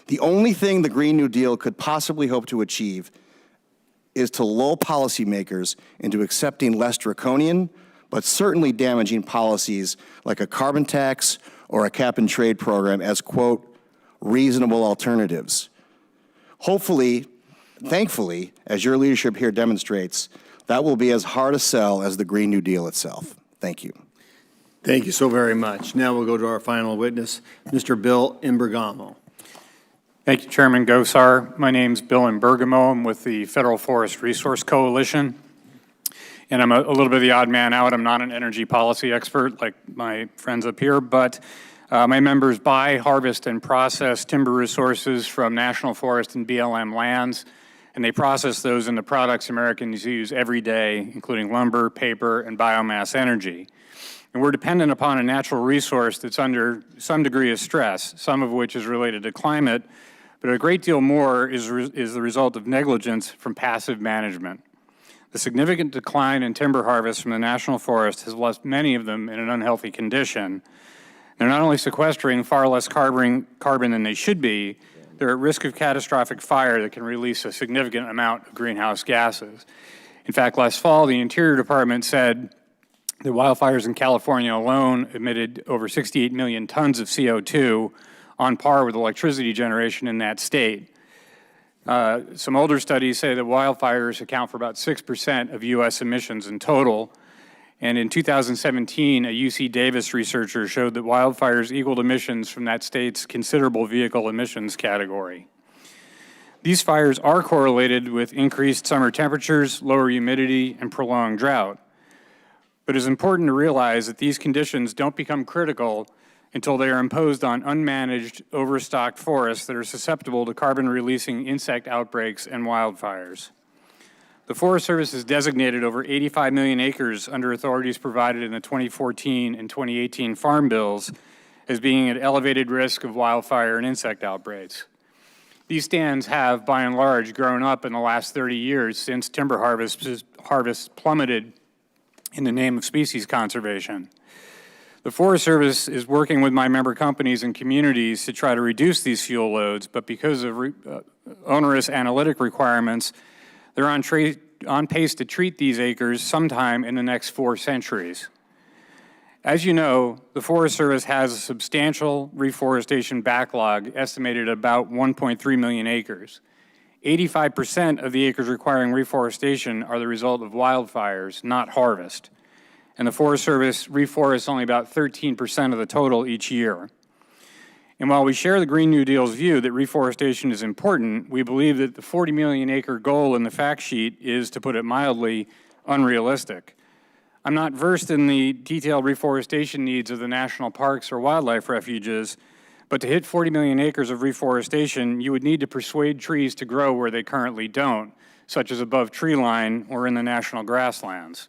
The only thing the Green New Deal could possibly hope to achieve is to lull policymakers into accepting less draconian, but certainly damaging policies like a carbon tax or a cap-and-trade program as, quote, reasonable alternatives. Hopefully, thankfully, as your leadership here demonstrates, that will be as hard a sell as the Green New Deal itself. Thank you. Thank you so very much. Now we'll go to our final witness, Mr. Bill Imbergamo. Thank you, Chairman Gosar. My name's Bill Imbergamo. I'm with the Federal Forest Resource Coalition. And I'm a little bit of the odd man out. I'm not an energy policy expert like my friends up here, but my members buy, harvest, and process timber resources from national forest and BLM lands, and they process those into products Americans use every day, including lumber, paper, and biomass energy. And we're dependent upon a natural resource that's under some degree of stress, some of which is related to climate, but a great deal more is the result of negligence from passive management. The significant decline in timber harvest from the national forest has left many of them in an unhealthy condition. They're not only sequestering far less carbon than they should be, they're at risk of catastrophic fire that can release a significant amount of greenhouse gases. In fact, last fall, the Interior Department said that wildfires in California alone emitted over 68 million tons of CO2, on par with electricity generation in that state. Some older studies say that wildfires account for about 6% of U.S. emissions in total. And in 2017, a UC Davis researcher showed that wildfires equaled emissions from that state's considerable vehicle emissions category. These fires are correlated with increased summer temperatures, lower humidity, and prolonged drought. But it's important to realize that these conditions don't become critical until they are imposed on unmanaged, overstocked forests that are susceptible to carbon-releasing insect outbreaks and wildfires. The Forest Service has designated over 85 million acres under authorities provided in the 2014 and 2018 Farm Bills as being at elevated risk of wildfire and insect outbreaks. These stands have, by and large, grown up in the last 30 years since timber harvest plummeted in the name of species conservation. The Forest Service is working with my member companies and communities to try to reduce these fuel loads, but because of onerous analytic requirements, they're on pace to treat these acres sometime in the next 4 centuries. As you know, the Forest Service has a substantial reforestation backlog estimated at about 1.3 million acres. 85% of the acres requiring reforestation are the result of wildfires, not harvest. And the Forest Service reforests only about 13% of the total each year. And while we share the Green New Deal's view that reforestation is important, we believe that the 40 million acre goal in the fact sheet is, to put it mildly, unrealistic. I'm not versed in the detailed reforestation needs of the national parks or wildlife refuges, but to hit 40 million acres of reforestation, you would need to persuade trees to grow where they currently don't, such as above tree line or in the national grasslands.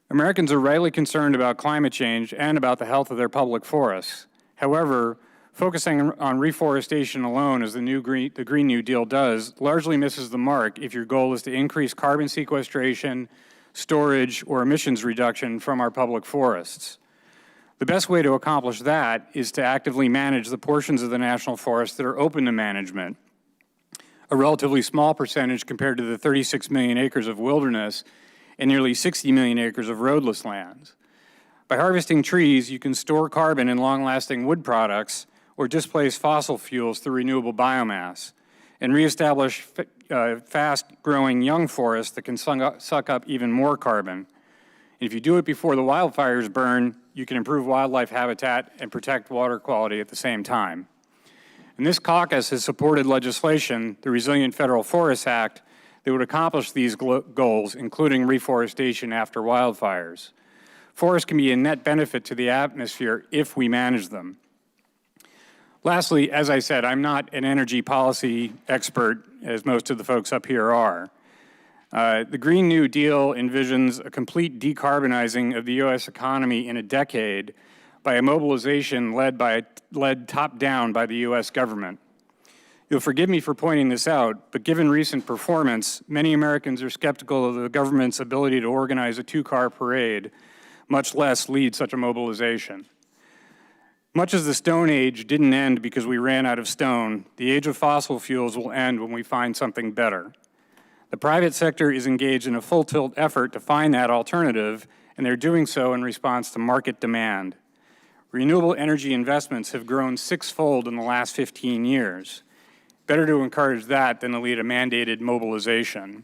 Americans are rightly concerned about climate change and about the health of their public forests. However, focusing on reforestation alone, as the Green New Deal does, largely misses the mark if your goal is to increase carbon sequestration, storage, or emissions reduction from our public forests. The best way to accomplish that is to actively manage the portions of the national forest that are open to management, a relatively small percentage compared to the 36 million acres of wilderness and nearly 60 million acres of roadless lands. By harvesting trees, you can store carbon in long-lasting wood products or displace fossil fuels through renewable biomass and reestablish fast-growing young forests that can suck up even more carbon. And if you do it before the wildfires burn, you can improve wildlife habitat and protect water quality at the same time. And this caucus has supported legislation, the Resilient Federal Forests Act, that would accomplish these goals, including reforestation after wildfires. Forests can be a net benefit to the atmosphere if we manage them. Lastly, as I said, I'm not an energy policy expert, as most of the folks up here are. The Green New Deal envisions a complete decarbonizing of the U.S. economy in a decade by a mobilization led top-down by the U.S. government. You'll forgive me for pointing this out, but given recent performance, many Americans are skeptical of the government's ability to organize a 2-car parade, much less lead such a mobilization. Much as the Stone Age didn't end because we ran out of stone, the age of fossil fuels will end when we find something better. The private sector is engaged in a full-tilt effort to find that alternative, and they're doing so in response to market demand. Renewable energy investments have grown 6-fold in the last 15 years. Better to encourage that than to lead a mandated mobilization.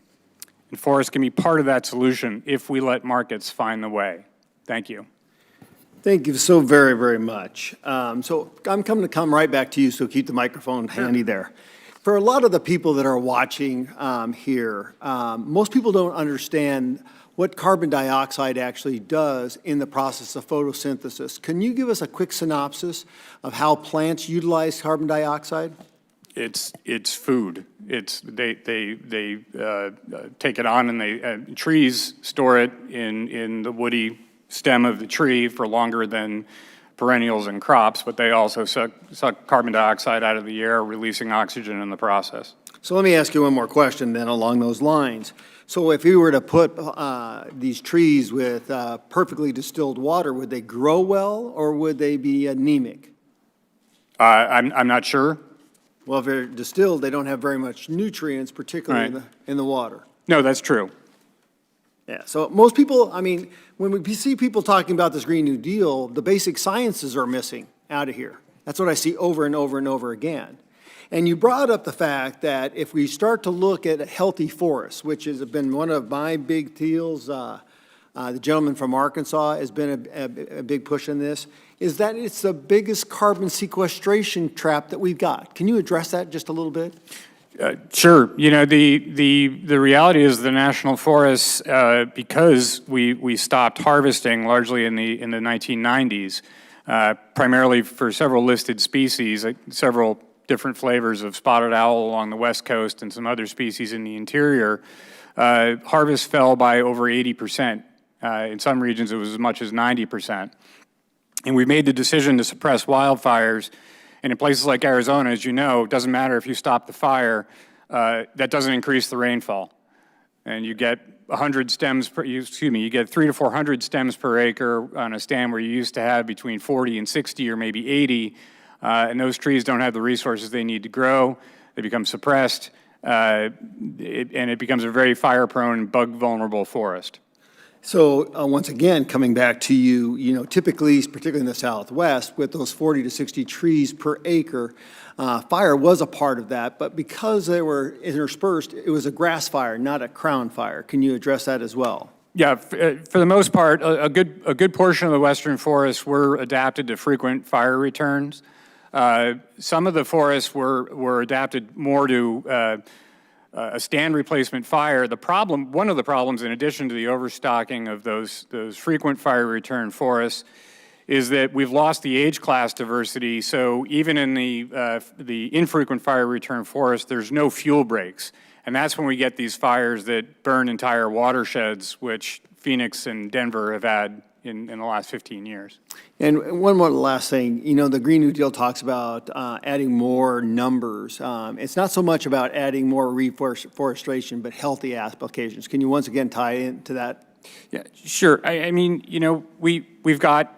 And forests can be part of that solution if we let markets find the way. Thank you. Thank you so very, very much. So I'm going to come right back to you, so keep the microphone handy there. For a lot of the people that are watching here, most people don't understand what carbon dioxide actually does in the process of photosynthesis. Can you give us a quick synopsis of how plants utilize carbon dioxide? It's food. They take it on, and trees store it in the woody stem of the tree for longer than perennials and crops, but they also suck carbon dioxide out of the air, releasing oxygen in the process. So let me ask you one more question then along those lines. So if we were to put these trees with perfectly distilled water, would they grow well or would they be anemic? I'm not sure. Well, if they're distilled, they don't have very much nutrients, particularly Right. in the water. No, that's true. Yeah, so most people, I mean, when we see people talking about this Green New Deal, the basic sciences are missing out of here. That's what I see over and over and over again. And you brought up the fact that if we start to look at healthy forests, which has been one of my big deals, the gentleman from Arkansas has been a big push in this, is that it's the biggest carbon sequestration trap that we've got. Can you address that just a little bit? Sure. You know, the reality is the national forests, because we stopped harvesting largely in the 1990s, primarily for several listed species, several different flavors of spotted owl along the West Coast and some other species in the interior, harvest fell by over 80%. In some regions, it was as much as 90%. And we made the decision to suppress wildfires. And in places like Arizona, as you know, it doesn't matter if you stop the fire, that doesn't increase the rainfall. And you get 100 stems per, you get 300 to 400 stems per acre on a stand where you used to have between 40 and 60 or maybe 80. And those trees don't have the resources they need to grow. They become suppressed, and it becomes a very fire-prone, bug-vulnerable forest. So once again, coming back to you, you know, typically, particularly in the Southwest, with those 40 to 60 trees per acre, fire was a part of that, but because they were interspersed, it was a grass fire, not a crown fire. Can you address that as well? Yeah, for the most part, a good portion of the western forests were adapted to frequent fire returns. Some of the forests were adapted more to a stand replacement fire. One of the problems, in addition to the overstocking of those frequent fire return forests, is that we've lost the age class diversity. So even in the infrequent fire return forest, there's no fuel breaks. And that's when we get these fires that burn entire watersheds, which Phoenix and Denver have had in the last 15 years. And one more last thing, you know, the Green New Deal talks about adding more numbers. It's not so much about adding more reforestation, but healthy applications. Can you once again tie into that? Yeah, sure. I mean, you know, we've got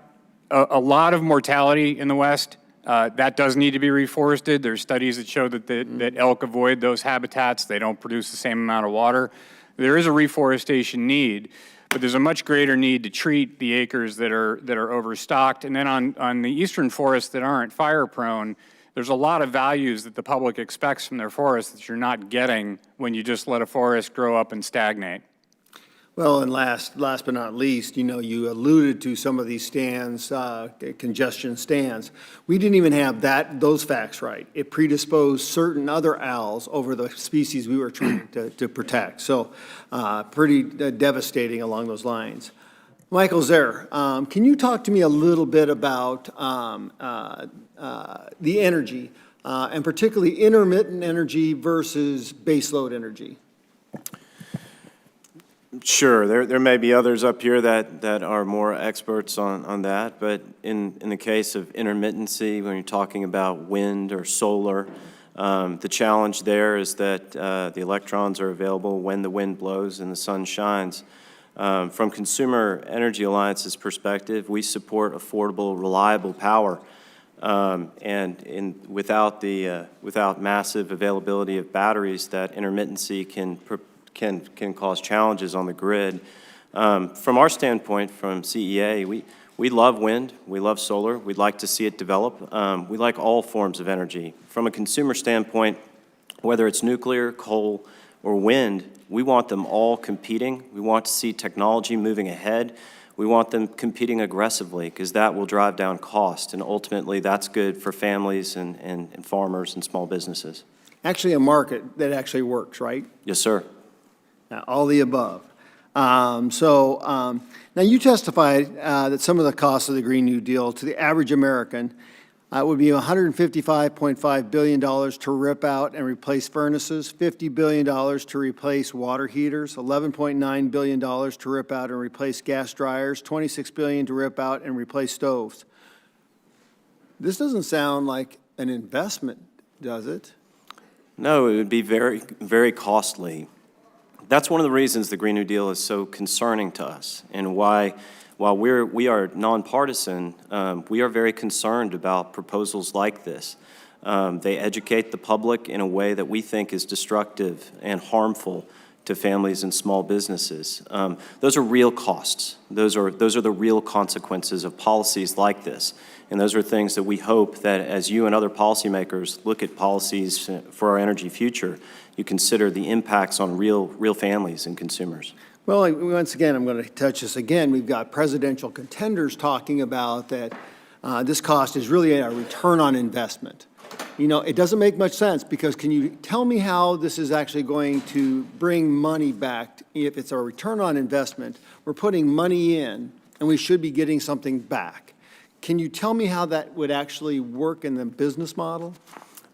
a lot of mortality in the West. That does need to be reforested. There's studies that show that elk avoid those habitats. They don't produce the same amount of water. There is a reforestation need, but there's a much greater need to treat the acres that are overstocked. And then on the eastern forests that aren't fire prone, there's a lot of values that the public expects from their forests that you're not getting when you just let a forest grow up and stagnate. Well, and last but not least, you know, you alluded to some of these stands, congestion stands. We didn't even have those facts right. It predisposed certain other owls over the species we were trying to protect. So pretty devastating along those lines. Michael Zare, can you talk to me a little bit about the energy, and particularly intermittent energy versus baseload energy? Sure, there may be others up here that are more experts on that, but in the case of intermittency, when you're talking about wind or solar, the challenge there is that the electrons are available when the wind blows and the sun shines. From Consumer Energy Alliance's perspective, we support affordable, reliable power, and without massive availability of batteries, that intermittency can cause challenges on the grid. From our standpoint, from CEA, we love wind, we love solar, we'd like to see it develop. We like all forms of energy. From a consumer standpoint, whether it's nuclear, coal, or wind, we want them all competing. We want to see technology moving ahead. We want them competing aggressively because that will drive down cost, and ultimately that's good for families and farmers and small businesses. Actually a market that actually works, right? Yes, sir. All the above. Now you testified that some of the costs of the Green New Deal to the average American would be $155.5 billion to rip out and replace furnaces, $50 billion to replace water heaters, $11.9 billion to rip out and replace gas dryers, $26 billion to rip out and replace stoves. This doesn't sound like an investment, does it? No, it would be very, very costly. That's one of the reasons the Green New Deal is so concerning to us, and why, while we are nonpartisan, we are very concerned about proposals like this. They educate the public in a way that we think is destructive and harmful to families and small businesses. Those are real costs. Those are the real consequences of policies like this. And those are things that we hope that as you and other policymakers look at policies for our energy future, you consider the impacts on real families and consumers. Well, once again, I'm going to touch this again. We've got presidential contenders talking about that this cost is really a return on investment. You know, it doesn't make much sense because can you tell me how this is actually going to bring money back? If it's a return on investment, we're putting money in and we should be getting something back. Can you tell me how that would actually work in the business model?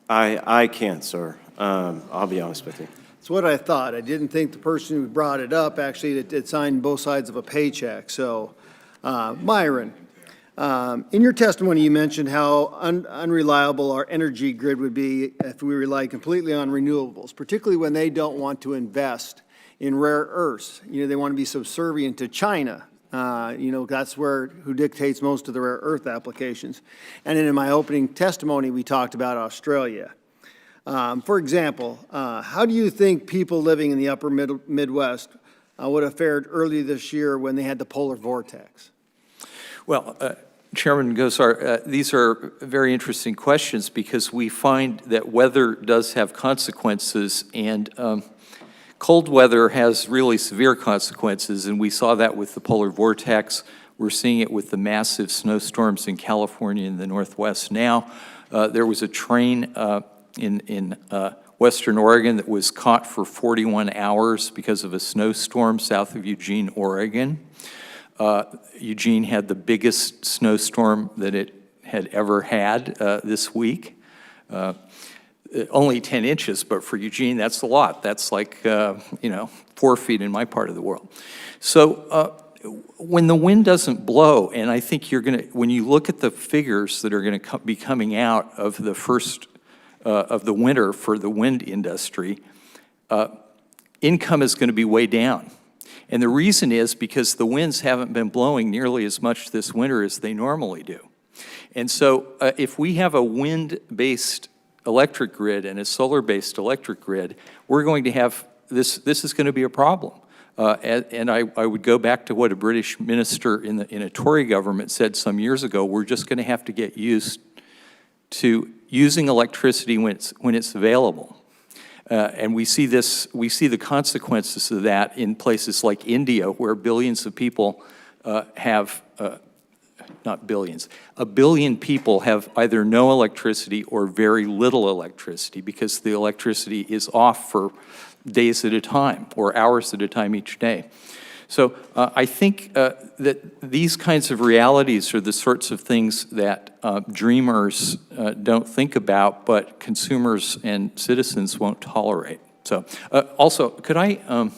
I can't, sir. I'll be honest with you. That's what I thought. I didn't think the person who brought it up actually had signed both sides of a paycheck. So, Myron, in your testimony, you mentioned how unreliable our energy grid would be if we relied completely on renewables, particularly when they don't want to invest in rare earths. You know, they want to be subservient to China. You know, that's who dictates most of the rare earth applications. And then in my opening testimony, we talked about Australia. For example, how do you think people living in the upper Midwest would have fared early this year when they had the polar vortex? Well, Chairman Gosar, these are very interesting questions because we find that weather does have consequences, and cold weather has really severe consequences, and we saw that with the polar vortex. We're seeing it with the massive snowstorms in California and the Northwest now. There was a train in Western Oregon that was caught for 41 hours because of a snowstorm south of Eugene, Oregon. Eugene had the biggest snowstorm that it had ever had this week. Only 10 inches, but for Eugene, that's a lot. That's like, 4 feet in my part of the world. So when the wind doesn't blow, and I think when you look at the figures that are going to be coming out of the first of the winter for the wind industry, income is going to be way down. And the reason is because the winds haven't been blowing nearly as much this winter as they normally do. And so if we have a wind-based electric grid and a solar-based electric grid, we're going to have this is going to be a problem. And I would go back to what a British minister in a Tory government said some years ago. We're just going to have to get used to using electricity when it's available. And we see the consequences of that in places like India, where billions of people not billions, 1 billion people have either no electricity or very little electricity because the electricity is off for days at a time or hours at a time each day. So I think that these kinds of realities are the sorts of things that dreamers don't think about, but consumers and citizens won't tolerate. So also, could I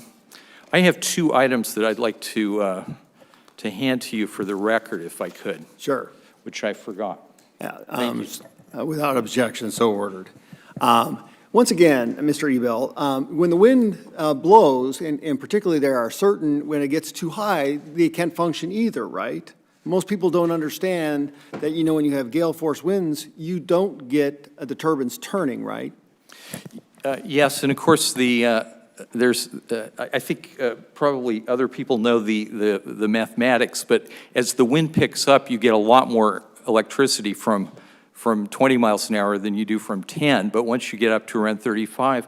have 2 items that I'd like to hand to you for the record, if I could. Sure. Which I forgot. Yeah, without objection, so ordered. Once again, Mr. Ebel, when the wind blows, and particularly there are certain, when it gets too high, they can't function either, right? Most people don't understand that, you know, when you have gale force winds, you don't get the turbines turning, right? Yes, and of course there's, I think probably other people know the mathematics, but as the wind picks up, you get a lot more electricity from 20 miles an hour than you do from 10, but once you get up to around 35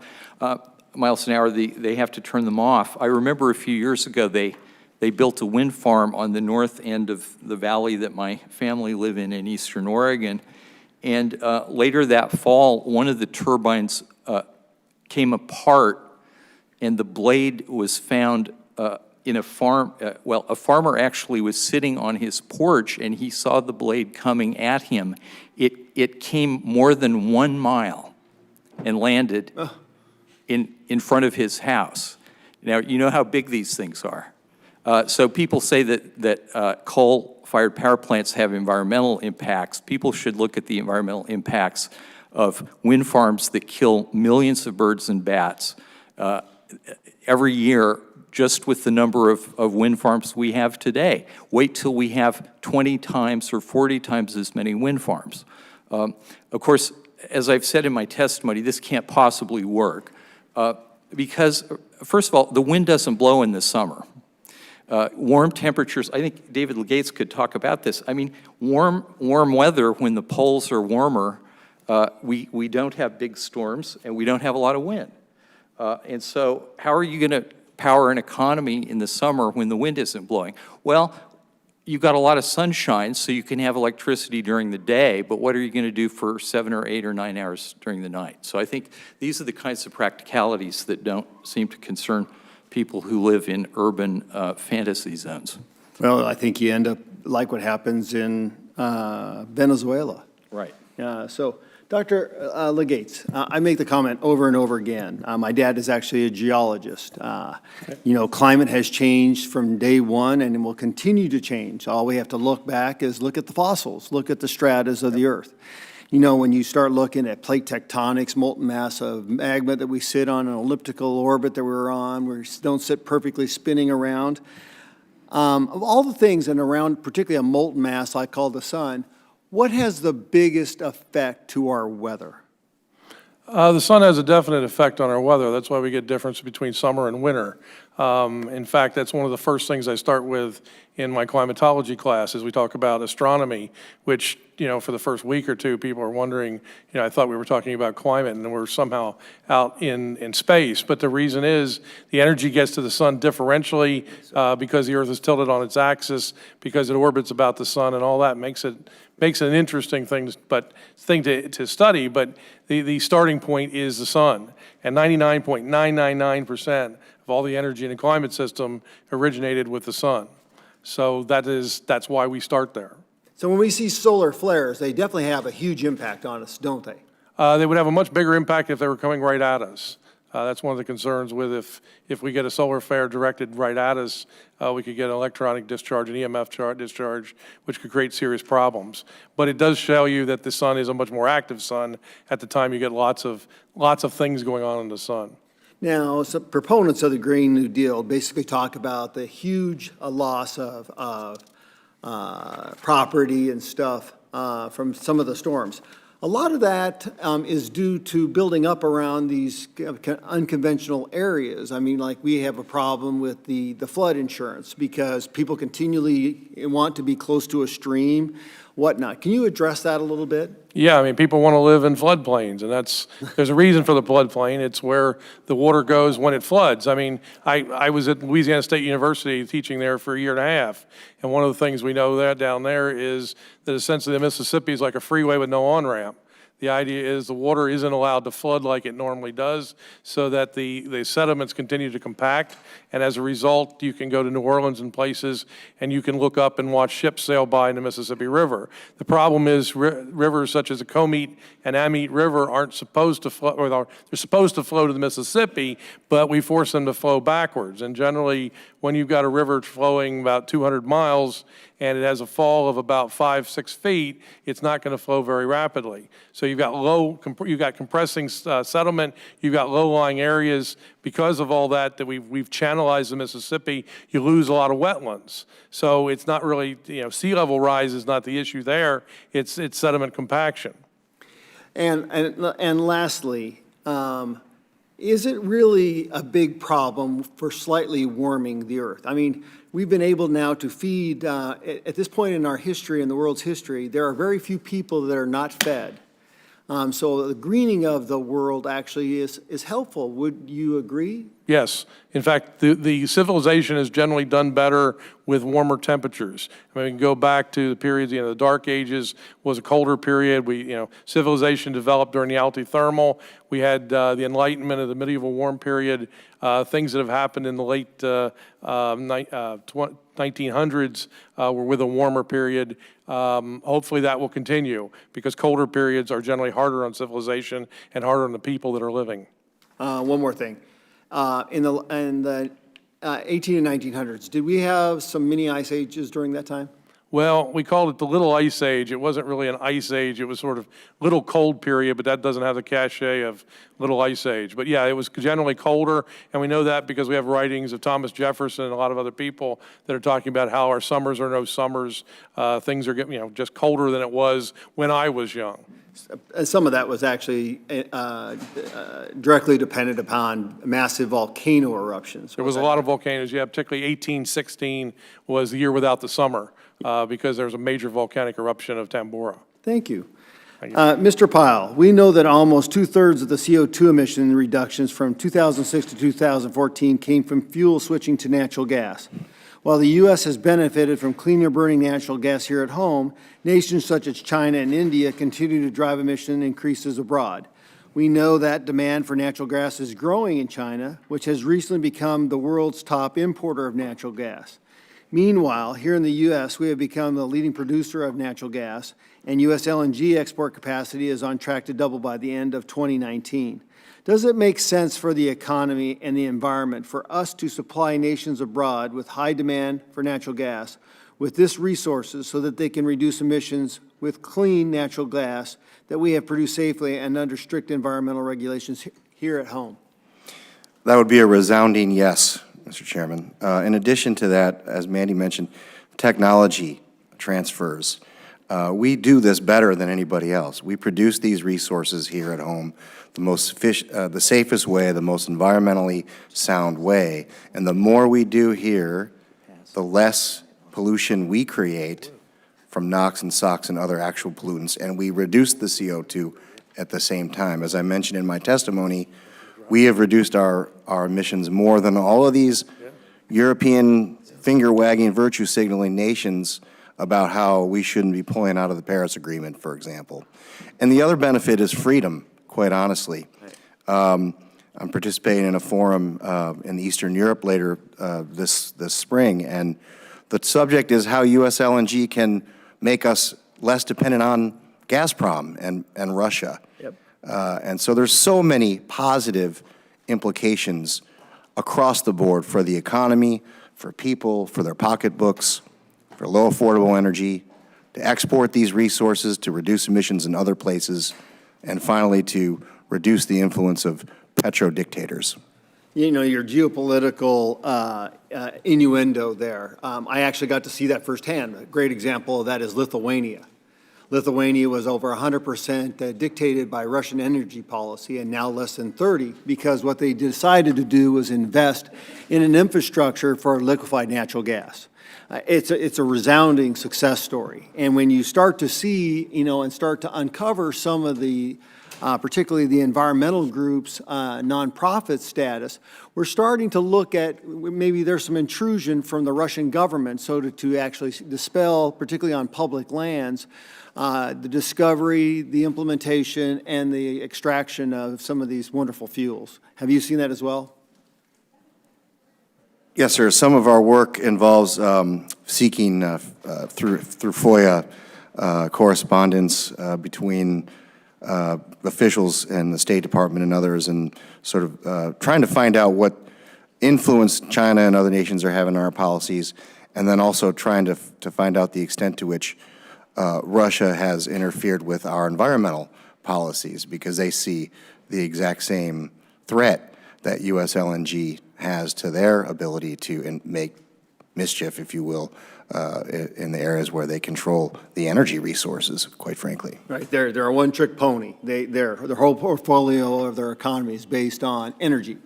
miles an hour, they have to turn them off. I remember a few years ago they built a wind farm on the north end of the valley that my family live in eastern Oregon, and later that fall, one of the turbines came apart, and the blade was found in a farm. A farmer actually was sitting on his porch, and he saw the blade coming at him. It came more than 1 mile and landed in front of his house. Now, you know how big these things are. So people say that coal-fired power plants have environmental impacts. People should look at the environmental impacts of wind farms that kill millions of birds and bats every year, just with the number of wind farms we have today. Wait till we have 20 times or 40 times as many wind farms. Of course, as I've said in my testimony, this can't possibly work. Because, first of all, the wind doesn't blow in the summer. Warm temperatures, I think David Gates could talk about this. I mean, warm weather, when the poles are warmer, we don't have big storms and we don't have a lot of wind. And so how are you going to power an economy in the summer when the wind isn't blowing? Well, you've got a lot of sunshine, so you can have electricity during the day, but what are you going to do for 7 or 8 or 9 hours during the night? So I think these are the kinds of practicalities that don't seem to concern people who live in urban fantasy zones. Well, I think you end up like what happens in Venezuela. Right. So, Dr. Legates, I make the comment over and over again. My dad is actually a geologist. You know, climate has changed from day one and will continue to change. All we have to look back is look at the fossils, look at the stratas of the Earth. You know, when you start looking at plate tectonics, molten mass of magma that we sit on, an elliptical orbit that we're on, we don't sit perfectly spinning around. Of all the things and around, particularly a molten mass I call the sun, what has the biggest effect to our weather? The sun has a definite effect on our weather. That's why we get difference between summer and winter. In fact, that's one of the first things I start with in my climatology class is we talk about astronomy, which, you know, for the first week or two, people are wondering, you know, I thought we were talking about climate and we're somehow out in space. But the reason is the energy gets to the sun differentially because the Earth is tilted on its axis, because it orbits about the sun, and all that makes it an interesting thing to study, but the starting point is the sun. And 99.999% of all the energy in the climate system originated with the sun. So that's why we start there. So when we see solar flares, they definitely have a huge impact on us, don't they? They would have a much bigger impact if they were coming right at us. That's one of the concerns with if we get a solar flare directed right at us, we could get an electronic discharge, an EMF discharge, which could create serious problems. But it does show you that the sun is a much more active sun at the time you get lots of things going on in the sun. Now, some proponents of the Green New Deal basically talk about the huge loss of property and stuff from some of the storms. A lot of that is due to building up around these unconventional areas. I mean, like we have a problem with the flood insurance because people continually want to be close to a stream, whatnot. Can you address that a little bit? Yeah, I mean, people want to live in floodplains, and there's a reason for the floodplain. It's where the water goes when it floods. I mean, I was at Louisiana State University teaching there for a year and a half, and one of the things we know down there is that essentially the Mississippi is like a freeway with no on-ramp. The idea is the water isn't allowed to flood like it normally does so that the sediments continue to compact. And as a result, you can go to New Orleans and places and you can look up and watch ships sail by in the Mississippi River. The problem is rivers such as the Comeat and Amite River aren't supposed to flow, or they're supposed to flow to the Mississippi, but we force them to flow backwards. And generally, when you've got a river flowing about 200 miles and it has a fall of about 5-6 feet, it's not going to flow very rapidly. So you've got compressing settlement, you've got low-lying areas. Because of all that we've channelized the Mississippi, you lose a lot of wetlands. So it's not really, sea level rise is not the issue there. It's sediment compaction. And lastly, is it really a big problem for slightly warming the Earth? I mean, we've been able now to feed, at this point in our history, in the world's history, there are very few people that are not fed. So the greening of the world actually is helpful. Would you agree? Yes. In fact, the civilization has generally done better with warmer temperatures. I mean, we can go back to the periods, the Dark Ages was a colder period. Civilization developed during the altithermal. We had the Enlightenment of the medieval warm period, things that have happened in the late 1900s were with a warmer period. Hopefully that will continue because colder periods are generally harder on civilization and harder on the people that are living. One more thing. In the 18 and 1900s, did we have some mini ice ages during that time? Well, we called it the Little Ice Age. It wasn't really an ice age. It was sort of little cold period, but that doesn't have the cachet of Little Ice Age. But yeah, it was generally colder, and we know that because we have writings of Thomas Jefferson and a lot of other people that are talking about how our summers are no summers. Things are getting, just colder than it was when I was young. Some of that was actually directly dependent upon massive volcano eruptions. There was a lot of volcanoes, yeah, particularly 1816 was the year without the summer, because there was a major volcanic eruption of Tambora. Thank you. Mr. Pyle, we know that almost two-thirds of the CO2 emission reductions from 2006 to 2014 came from fuel switching to natural gas. While the U.S. has benefited from cleaner burning natural gas here at home, nations such as China and India continue to drive emission increases abroad. We know that demand for natural gas is growing in China, which has recently become the world's top importer of natural gas. Meanwhile, here in the U.S., we have become the leading producer of natural gas, and U.S. LNG export capacity is on track to double by the end of 2019. Does it make sense for the economy and the environment for us to supply nations abroad with high demand for natural gas with this resources so that they can reduce emissions with clean natural gas that we have produced safely and under strict environmental regulations here at home? That would be a resounding yes, Mr. Chairman. In addition to that, as Mandy mentioned, technology transfers. We do this better than anybody else. We produce these resources here at home the safest way, the most environmentally sound way. And the more we do here, the less pollution we create from NOx and SOx and other actual pollutants, and we reduce the CO2 at the same time. As I mentioned in my testimony, we have reduced our emissions more than all of these European finger-wagging, virtue-signaling nations about how we shouldn't be pulling out of the Paris Agreement, for example. And the other benefit is freedom, quite honestly. I'm participating in a forum in Eastern Europe later this spring, and the subject is how U.S. LNG can make us less dependent on Gazprom and Russia. Yep. And so there's so many positive implications across the board for the economy, for people, for their pocketbooks, for low affordable energy, to export these resources, to reduce emissions in other places, and finally to reduce the influence of petro-dictators. You know, your geopolitical innuendo there. I actually got to see that firsthand. A great example of that is Lithuania. Lithuania was over 100% dictated by Russian energy policy, and now less than 30, because what they decided to do was invest in an infrastructure for liquefied natural gas. It's a resounding success story. And when you start to see, you know, and start to uncover some of the particularly the environmental groups' nonprofit status, we're starting to look at maybe there's some intrusion from the Russian government, so to actually dispel, particularly on public lands, the discovery, the implementation, and the extraction of some of these wonderful fuels. Have you seen that as well? Yes, sir. Some of our work involves seeking through FOIA correspondence between officials in the State Department and others, and sort of trying to find out what influence China and other nations are having on our policies, and then also trying to find out the extent to which Russia has interfered with our environmental policies, because they see the exact same threat that U.S. LNG has to their ability to make mischief, if you will, in the areas where they control the energy resources, quite frankly. Right, they're a one-trick pony. Their whole portfolio of their economy is based on energy.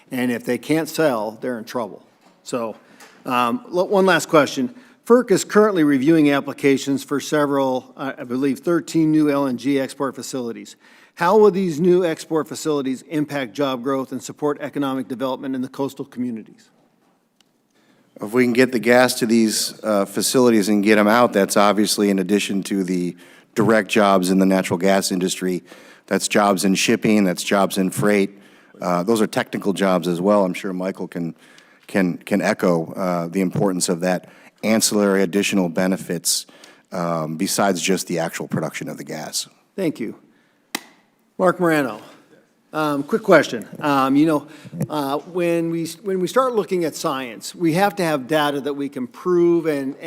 And if they can't sell, they're in trouble. So one last question. FERC is currently reviewing applications for several, I believe 13 new LNG export facilities. How will these new export facilities impact job growth and support economic development in the coastal communities? If we can get the gas to these facilities and get them out, that's obviously in addition to the direct jobs in the natural gas industry. That's jobs in shipping, that's jobs in freight. Those are technical jobs as well. I'm sure Michael can echo the importance of that ancillary additional benefits besides just the actual production of the gas. Thank you. Mark Morano, quick question. When we start looking at science, we have to have data that we can prove and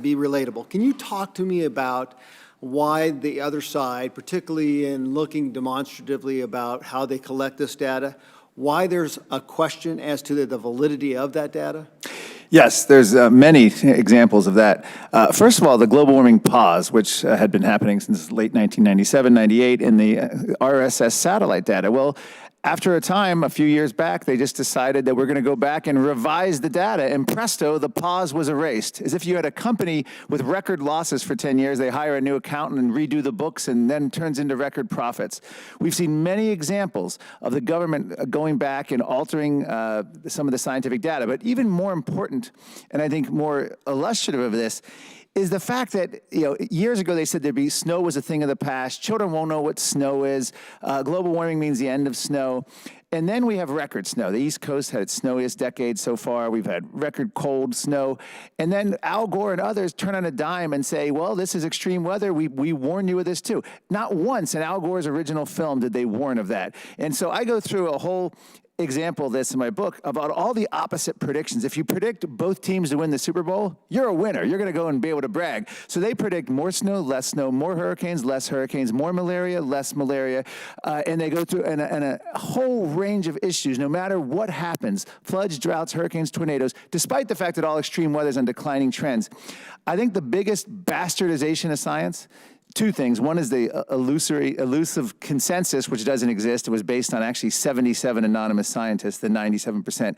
be relatable. Can you talk to me about why the other side, particularly in looking demonstratively about how they collect this data, why there's a question as to the validity of that data? Yes, there's many examples of that. First of all, the global warming pause, which had been happening since late 1997, 98, in the RSS satellite data. Well, after a time, a few years back, they just decided that we're going to go back and revise the data, and presto, the pause was erased. As if you had a company with record losses for 10 years, they hire a new accountant and redo the books, and then turns into record profits. We've seen many examples of the government going back and altering some of the scientific data. But even more important, and I think more illustrative of this, is the fact that, years ago they said snow was a thing of the past. Children won't know what snow is. Global warming means the end of snow. And then we have record snow. The East Coast had its snowiest decade so far. We've had record cold snow. And then Al Gore and others turn on a dime and say, well, this is extreme weather. We warned you of this too. Not once in Al Gore's original film did they warn of that. And so I go through a whole example of this in my book about all the opposite predictions. If you predict both teams to win the Super Bowl, you're a winner. You're going to go and be able to brag. So they predict more snow, more hurricanes, less hurricanes, more malaria, less malaria, and they go through a whole range of issues, no matter what happens, floods, droughts, hurricanes, tornadoes, despite the fact that all extreme weather is on declining trends. I think the biggest bastardization of science, two things. One is the elusive consensus, which doesn't exist. It was based on actually 77 anonymous scientists, the 97%.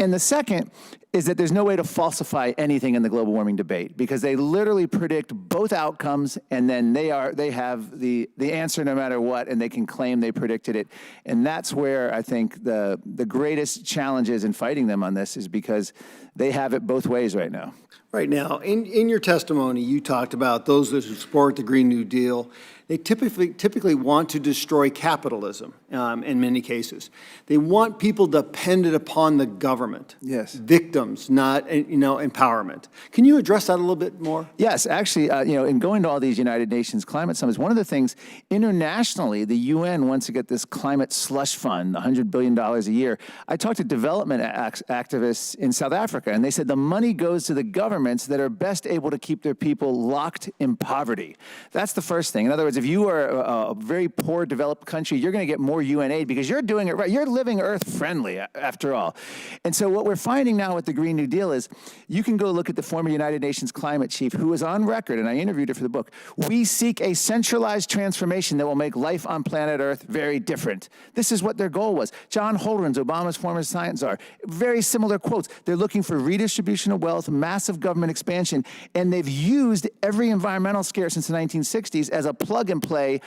And the second is that there's no way to falsify anything in the global warming debate, because they literally predict both outcomes, and then they have the answer no matter what, and they can claim they predicted it. And that's where I think the greatest challenge is in fighting them on this, is because they have it both ways right now. Right now, in your testimony, you talked about those that support the Green New Deal. They typically want to destroy capitalism in many cases. They want people dependent upon the government. Yes. Victims, not empowerment. Can you address that a little bit more? Yes, actually, in going to all these United Nations climate summits, one of the things internationally, the UN wants to get this climate slush fund, $100 billion a year. I talked to development activists in South Africa, and they said the money goes to the governments that are best able to keep their people locked in poverty. That's the first thing. In other words, if you are a very poor developed country, you're going to get more UN aid because you're doing it right. You're living Earth friendly, after all. And so what we're finding now with the Green New Deal is you can go look at the former United Nations climate chief, who was on record, and I interviewed her for the book. We seek a centralized transformation that will make life on planet Earth very different. This is what their goal was. John Holdren's, Obama's former science czar, very similar quotes. They're looking for redistribution of wealth, massive government expansion, and they've used every environmental scare since the 1960s as a plug and play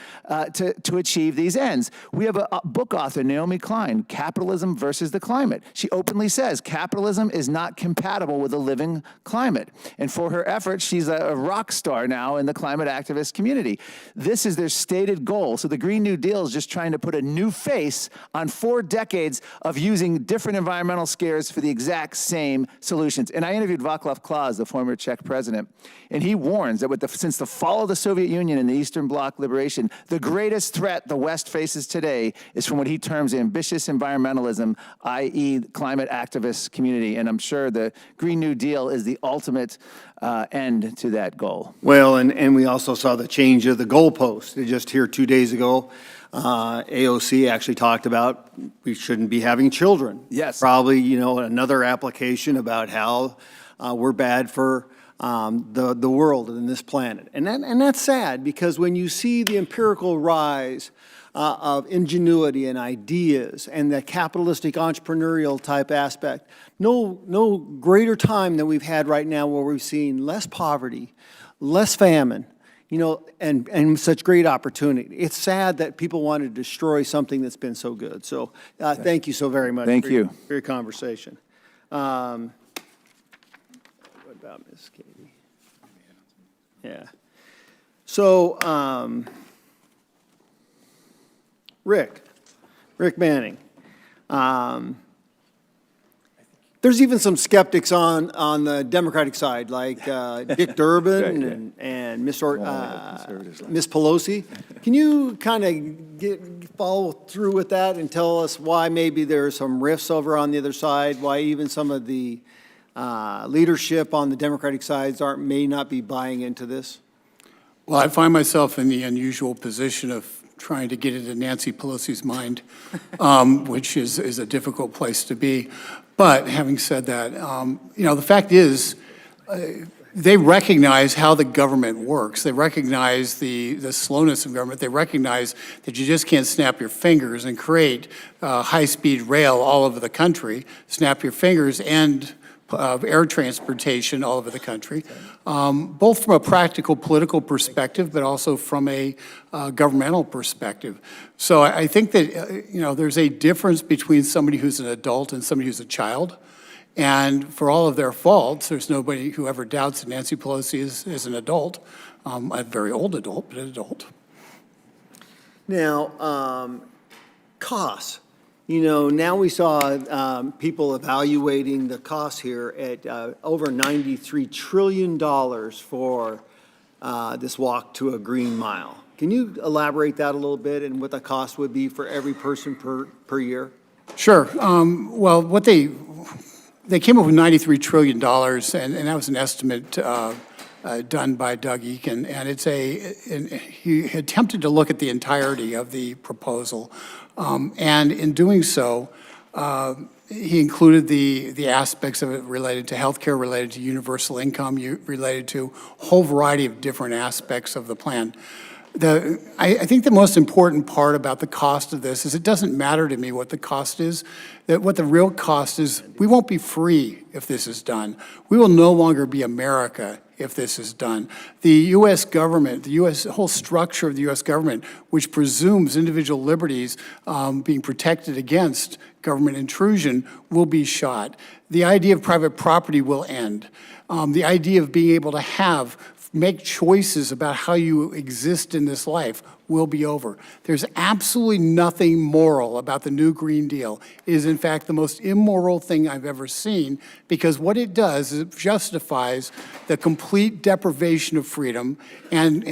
to achieve these ends. We have a book author, Naomi Klein, Capitalism versus the Climate. She openly says capitalism is not compatible with a living climate. And for her efforts, she's a rock star now in the climate activist community. This is their stated goal. So the Green New Deal is just trying to put a new face on 4 decades of using different environmental scares for the exact same solutions. And I interviewed Václav Klaus, the former Czech president, and he warns that since the fall of the Soviet Union and the Eastern Bloc liberation, the greatest threat the West faces today is from what he terms ambitious environmentalism, i.e. climate activist community. And I'm sure the Green New Deal is the ultimate end to that goal. Well, and we also saw the change of the goalpost. Just here 2 days ago, AOC actually talked about we shouldn't be having children. Yes. Probably, another application about how we're bad for the world and this planet. And that's sad, because when you see the empirical rise of ingenuity and ideas and the capitalistic entrepreneurial type aspect, no greater time than we've had right now, where we've seen less poverty, less famine, and such great opportunity. It's sad that people want to destroy something that's been so good. So thank you so very much Thank for you. your conversation. What about Ms. Katie? Yeah. So, Rick Manning. There's even some skeptics on the Democratic side, like Dick Durbin and Miss Pelosi. Can you kind of follow through with that and tell us why maybe there's some rifts over on the other side, why even some of the leadership on the Democratic sides may not be buying into this? Well, I find myself in the unusual position of trying to get into Nancy Pelosi's mind, which is a difficult place to be. But having said that, the fact is, they recognize how the government works. They recognize the slowness of government. They recognize that you just can't snap your fingers and create high-speed rail all over the country, snap your fingers and air transportation all over the country, both from a practical political perspective, but also from a governmental perspective. So I think that, there's a difference between somebody who's an adult and somebody who's a child. And for all of their faults, there's nobody who ever doubts that Nancy Pelosi is an adult, a very old adult, but an adult. Now, costs. Now we saw people evaluating the costs here at over $93 trillion for this walk to a green mile. Can you elaborate that a little bit and what the cost would be for every person per year? Sure. Well, what they came up with $93 trillion, and that was an estimate done by Doug Eakin, and he attempted to look at the entirety of the proposal, and in doing so, he included the aspects of it related to healthcare, related to universal income, related to a whole variety of different aspects of the plan. I think the most important part about the cost of this is it doesn't matter to me what the cost is. That what the real cost is, we won't be free if this is done. We will no longer be America if this is done. The U.S. government, the whole structure of the U.S. government, which presumes individual liberties being protected against government intrusion, will be shot. The idea of private property will end. The idea of being able to make choices about how you exist in this life will be over. There's absolutely nothing moral about the new Green Deal. It is, in fact, the most immoral thing I've ever seen, because what it does is it justifies the complete deprivation of freedom and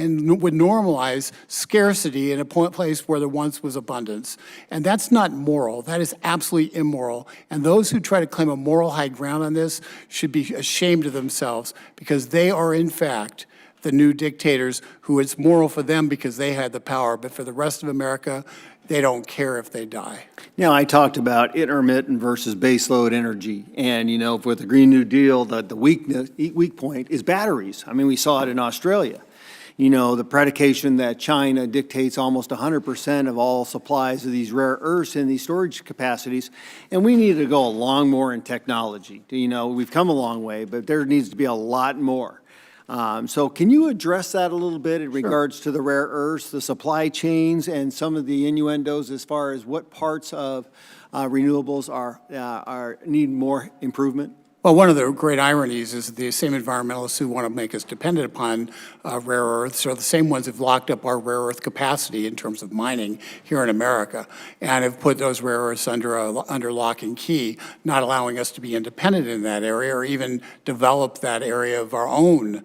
would normalize scarcity in a place where there once was abundance. And that's not moral. That is absolutely immoral. And those who try to claim a moral high ground on this should be ashamed of themselves, because they are, in fact, the new dictators who it's moral for them because they had the power, but for the rest of America, they don't care if they die. Now, I talked about intermittent versus baseload energy, and with the Green New Deal, the weak point is batteries. I mean, we saw it in Australia. The predication that China dictates almost 100% of all supplies of these rare earths and these storage capacities, and we need to go a long more in technology. We've come a long way, but there needs to be a lot more. So can you address that a little bit in regards to the rare earths, the supply chains, and some of the innuendos as far as what parts of renewables need more improvement? Well, one of the great ironies is the same environmentalists who want to make us dependent upon rare earths are the same ones who've locked up our rare earth capacity in terms of mining here in America, and have put those rare earths under lock and key, not allowing us to be independent in that area or even develop that area of our own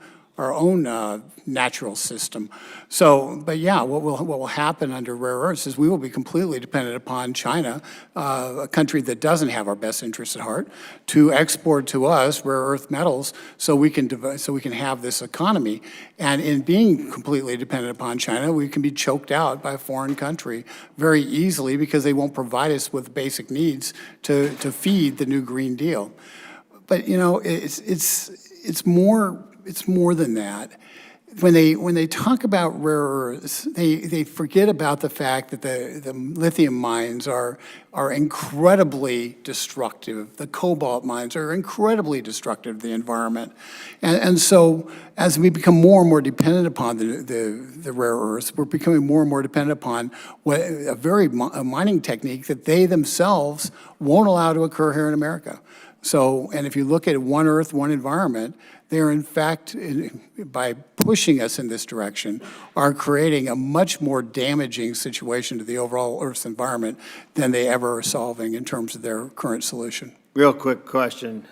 natural system. So, but yeah, what will happen under rare earths is we will be completely dependent upon China, a country that doesn't have our best interests at heart, to export to us rare earth metals so we can have this economy. And in being completely dependent upon China, we can be choked out by a foreign country very easily because they won't provide us with basic needs to feed the new Green Deal. But it's more than that. When they talk about rare earths, they forget about the fact that the lithium mines are incredibly destructive. The cobalt mines are incredibly destructive to the environment. And so as we become more and more dependent upon the rare earths, we're becoming more and more dependent upon a mining technique that they themselves won't allow to occur here in America. So, and if you look at one Earth, one environment, they are in fact, by pushing us in this direction, are creating a much more damaging situation to the overall Earth's environment than they ever are solving in terms of their current solution. Real quick question.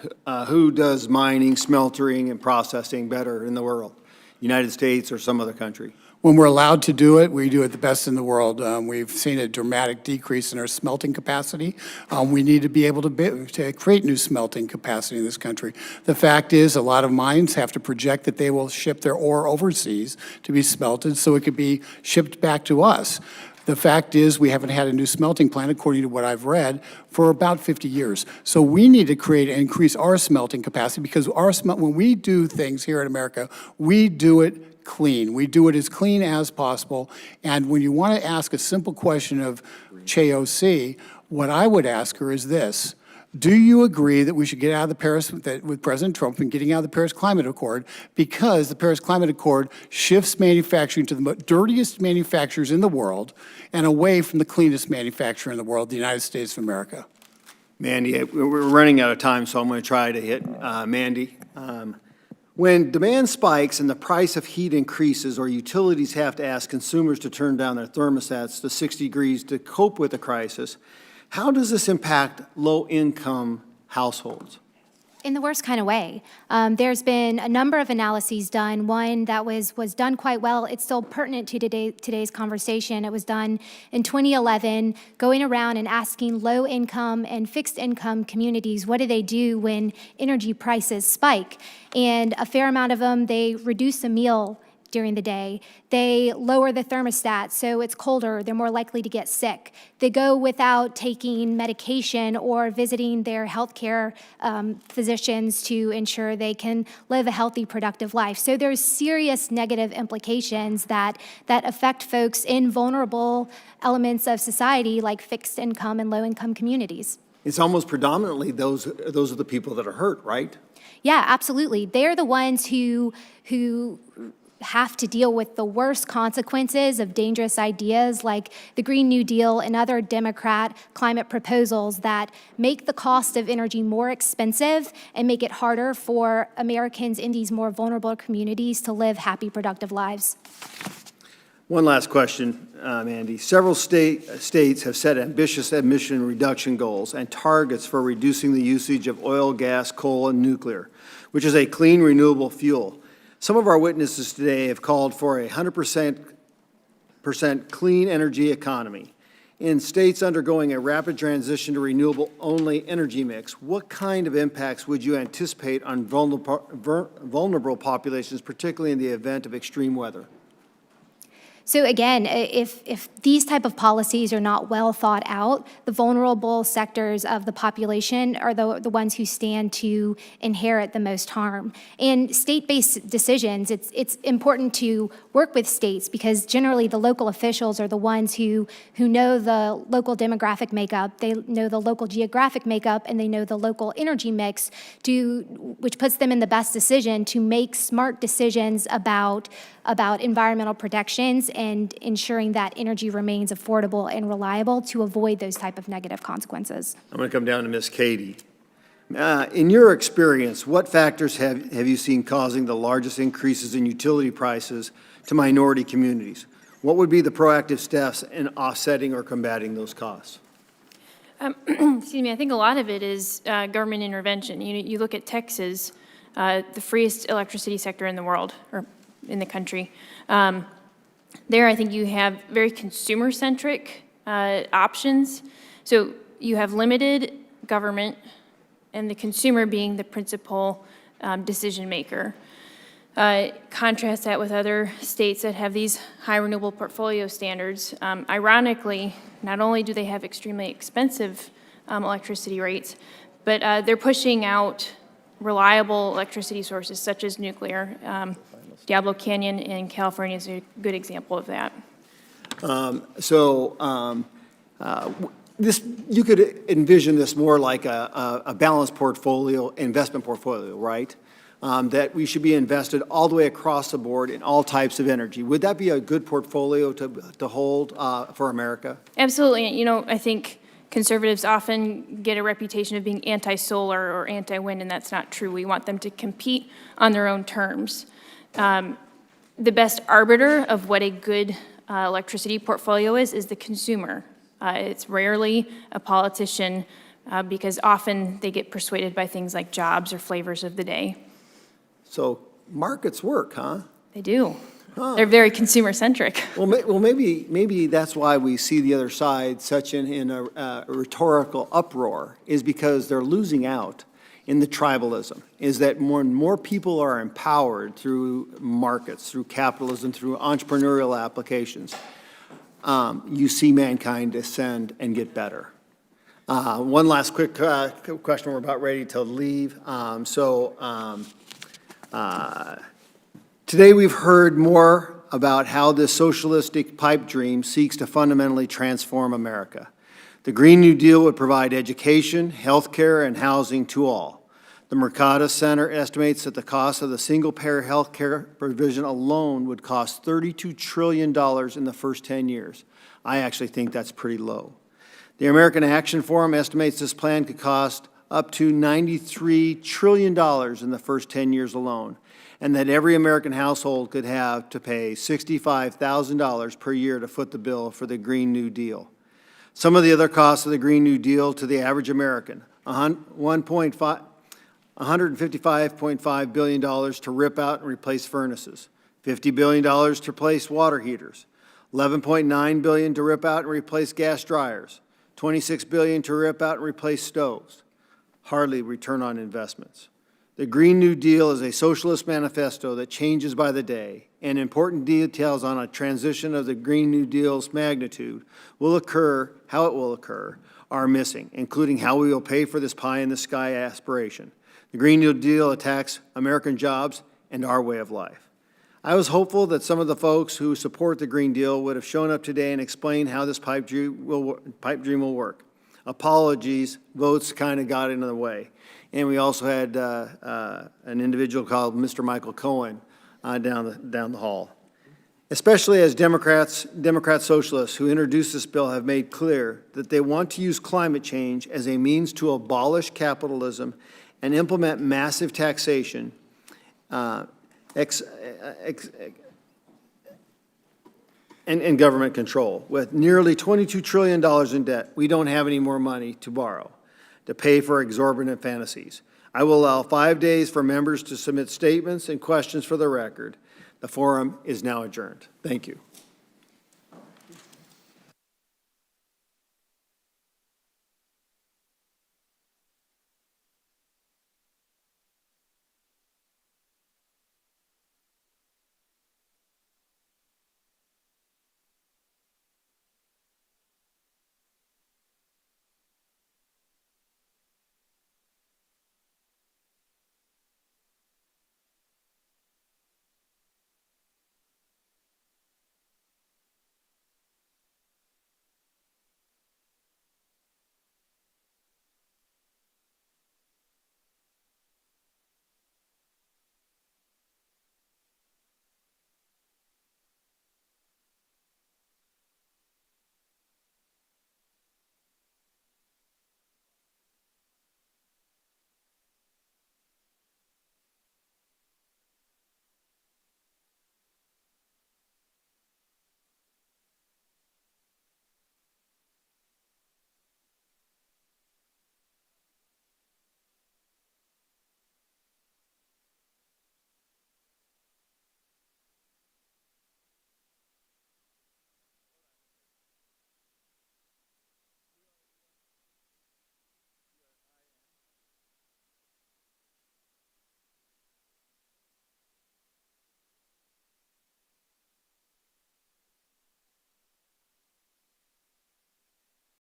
Who does mining, smeltering, and processing better in the world? United States or some other country? When we're allowed to do it, we do it the best in the world. We've seen a dramatic decrease in our smelting capacity. We need to be able to create new smelting capacity in this country. The fact is, a lot of mines have to project that they will ship their ore overseas to be smelted so it could be shipped back to us. The fact is, we haven't had a new smelting plant, according to what I've read, for about 50 years. So we need to create and increase our smelting capacity, because when we do things here in America, we do it clean. We do it as clean as possible. And when you want to ask a simple question of CHAOC, what I would ask her is this: do you agree that we should get out of the Paris, with President Trump and getting out of the Paris Climate Accord, because the Paris Climate Accord shifts manufacturing to the dirtiest manufacturers in the world and away from the cleanest manufacturer in the world, the United States of America? Mandy, we're running out of time, so I'm going to try to hit Mandy. When demand spikes and the price of heat increases, or utilities have to ask consumers to turn down their thermostats to 60 degrees to cope with the crisis, how does this impact low-income households? In the worst kind of way. There's been a number of analyses done. One that was done quite well. It's still pertinent to today's conversation. It was done in 2011, going around and asking low-income and fixed-income communities, what do they do when energy prices spike? And a fair amount of them, they reduce a meal during the day. They lower the thermostat so it's colder, they're more likely to get sick. They go without taking medication or visiting their healthcare physicians to ensure they can live a healthy, productive life. So there's serious negative implications that affect folks in vulnerable elements of society like fixed income and low income communities. It's almost predominantly those are the people that are hurt, right? Yeah, absolutely. They're the ones who have to deal with the worst consequences of dangerous ideas like the Green New Deal and other Democrat climate proposals that make the cost of energy more expensive and make it harder for Americans in these more vulnerable communities to live happy, productive lives. One last question, Mandy. Several states have set ambitious emission reduction goals and targets for reducing the usage of oil, gas, coal, and nuclear, which is a clean, renewable fuel. Some of our witnesses today have called for a 100% clean energy economy. In states undergoing a rapid transition to renewable-only energy mix, what kind of impacts would you anticipate on vulnerable populations, particularly in the event of extreme weather? So again, if these type of policies are not well thought out, the vulnerable sectors of the population are the ones who stand to inherit the most harm. And state-based decisions, it's important to work with states because generally the local officials are the ones who know the local demographic makeup, they know the local geographic makeup, and they know the local energy mix, which puts them in the best decision to make smart decisions about environmental protections and ensuring that energy remains affordable and reliable to avoid those type of negative consequences. I'm going to come down to Ms. Katie. In your experience, what factors have you seen causing the largest increases in utility prices to minority communities? What would be the proactive steps in offsetting or combating those costs? Excuse me, I think a lot of it is government intervention. You look at Texas, the freest electricity sector in the world, or in the country. There, I think you have very consumer-centric options. So you have limited government and the consumer being the principal decision maker. Contrast that with other states that have these high renewable portfolio standards. Ironically, not only do they have extremely expensive electricity rates, but they're pushing out reliable electricity sources such as nuclear. Diablo Canyon in California is a good example of that. You could envision this more like a balanced portfolio, investment portfolio, right? That we should be invested all the way across the board in all types of energy. Would that be a good portfolio to hold for America? Absolutely. I think conservatives often get a reputation of being anti-solar or anti-wind, and that's not true. We want them to compete on their own terms. The best arbiter of what a good electricity portfolio is the consumer. It's rarely a politician because often they get persuaded by things like jobs or flavors of the day. So markets work, huh? They do. Huh. They're very consumer-centric. Well, maybe that's why we see the other side such in a rhetorical uproar, is because they're losing out in the tribalism, is that more and more people are empowered through markets, through capitalism, through entrepreneurial applications. you see mankind ascend and get better. One last quick question. We're about ready to leave. Today we've heard more about how this socialistic pipe dream seeks to fundamentally transform America. The Green New Deal would provide education, health care, and housing to all. The Mercatus Center estimates that the cost of the single-payer health care provision alone would cost $32 trillion in the first 10 years. I actually think that's pretty low. The American Action Forum estimates this plan could cost up to $93 trillion in the first 10 years alone, and that every American household could have to pay $65,000 per year to foot the bill for the Green New Deal. Some of the other costs of the Green New Deal to the average American: $155.5 billion to rip out and replace furnaces, $50 billion to replace water heaters, $11.9 billion to rip out and replace gas dryers, $26 billion to rip out and replace stoves. Hardly return on investments. The Green New Deal is a socialist manifesto that changes by the day, and important details on a transition of the Green New Deal's magnitude will occur, how it will occur, are missing, including how we will pay for this pie-in-the-sky aspiration. The Green New Deal attacks American jobs and our way of life. I was hopeful that some of the folks who support the Green Deal would have shown up today and explained how this pipe dream will work. Apologies, votes kind of got in the way. And we also had an individual called Mr. Michael Cohen down the hall. Especially as Democrat socialists who introduced this bill have made clear that they want to use climate change as a means to abolish capitalism and implement massive taxation and government control. With nearly $22 trillion in debt, we don't have any more money to borrow to pay for exorbitant fantasies. I will allow 5 days for members to submit statements and questions for the record. The forum is now adjourned. Thank you.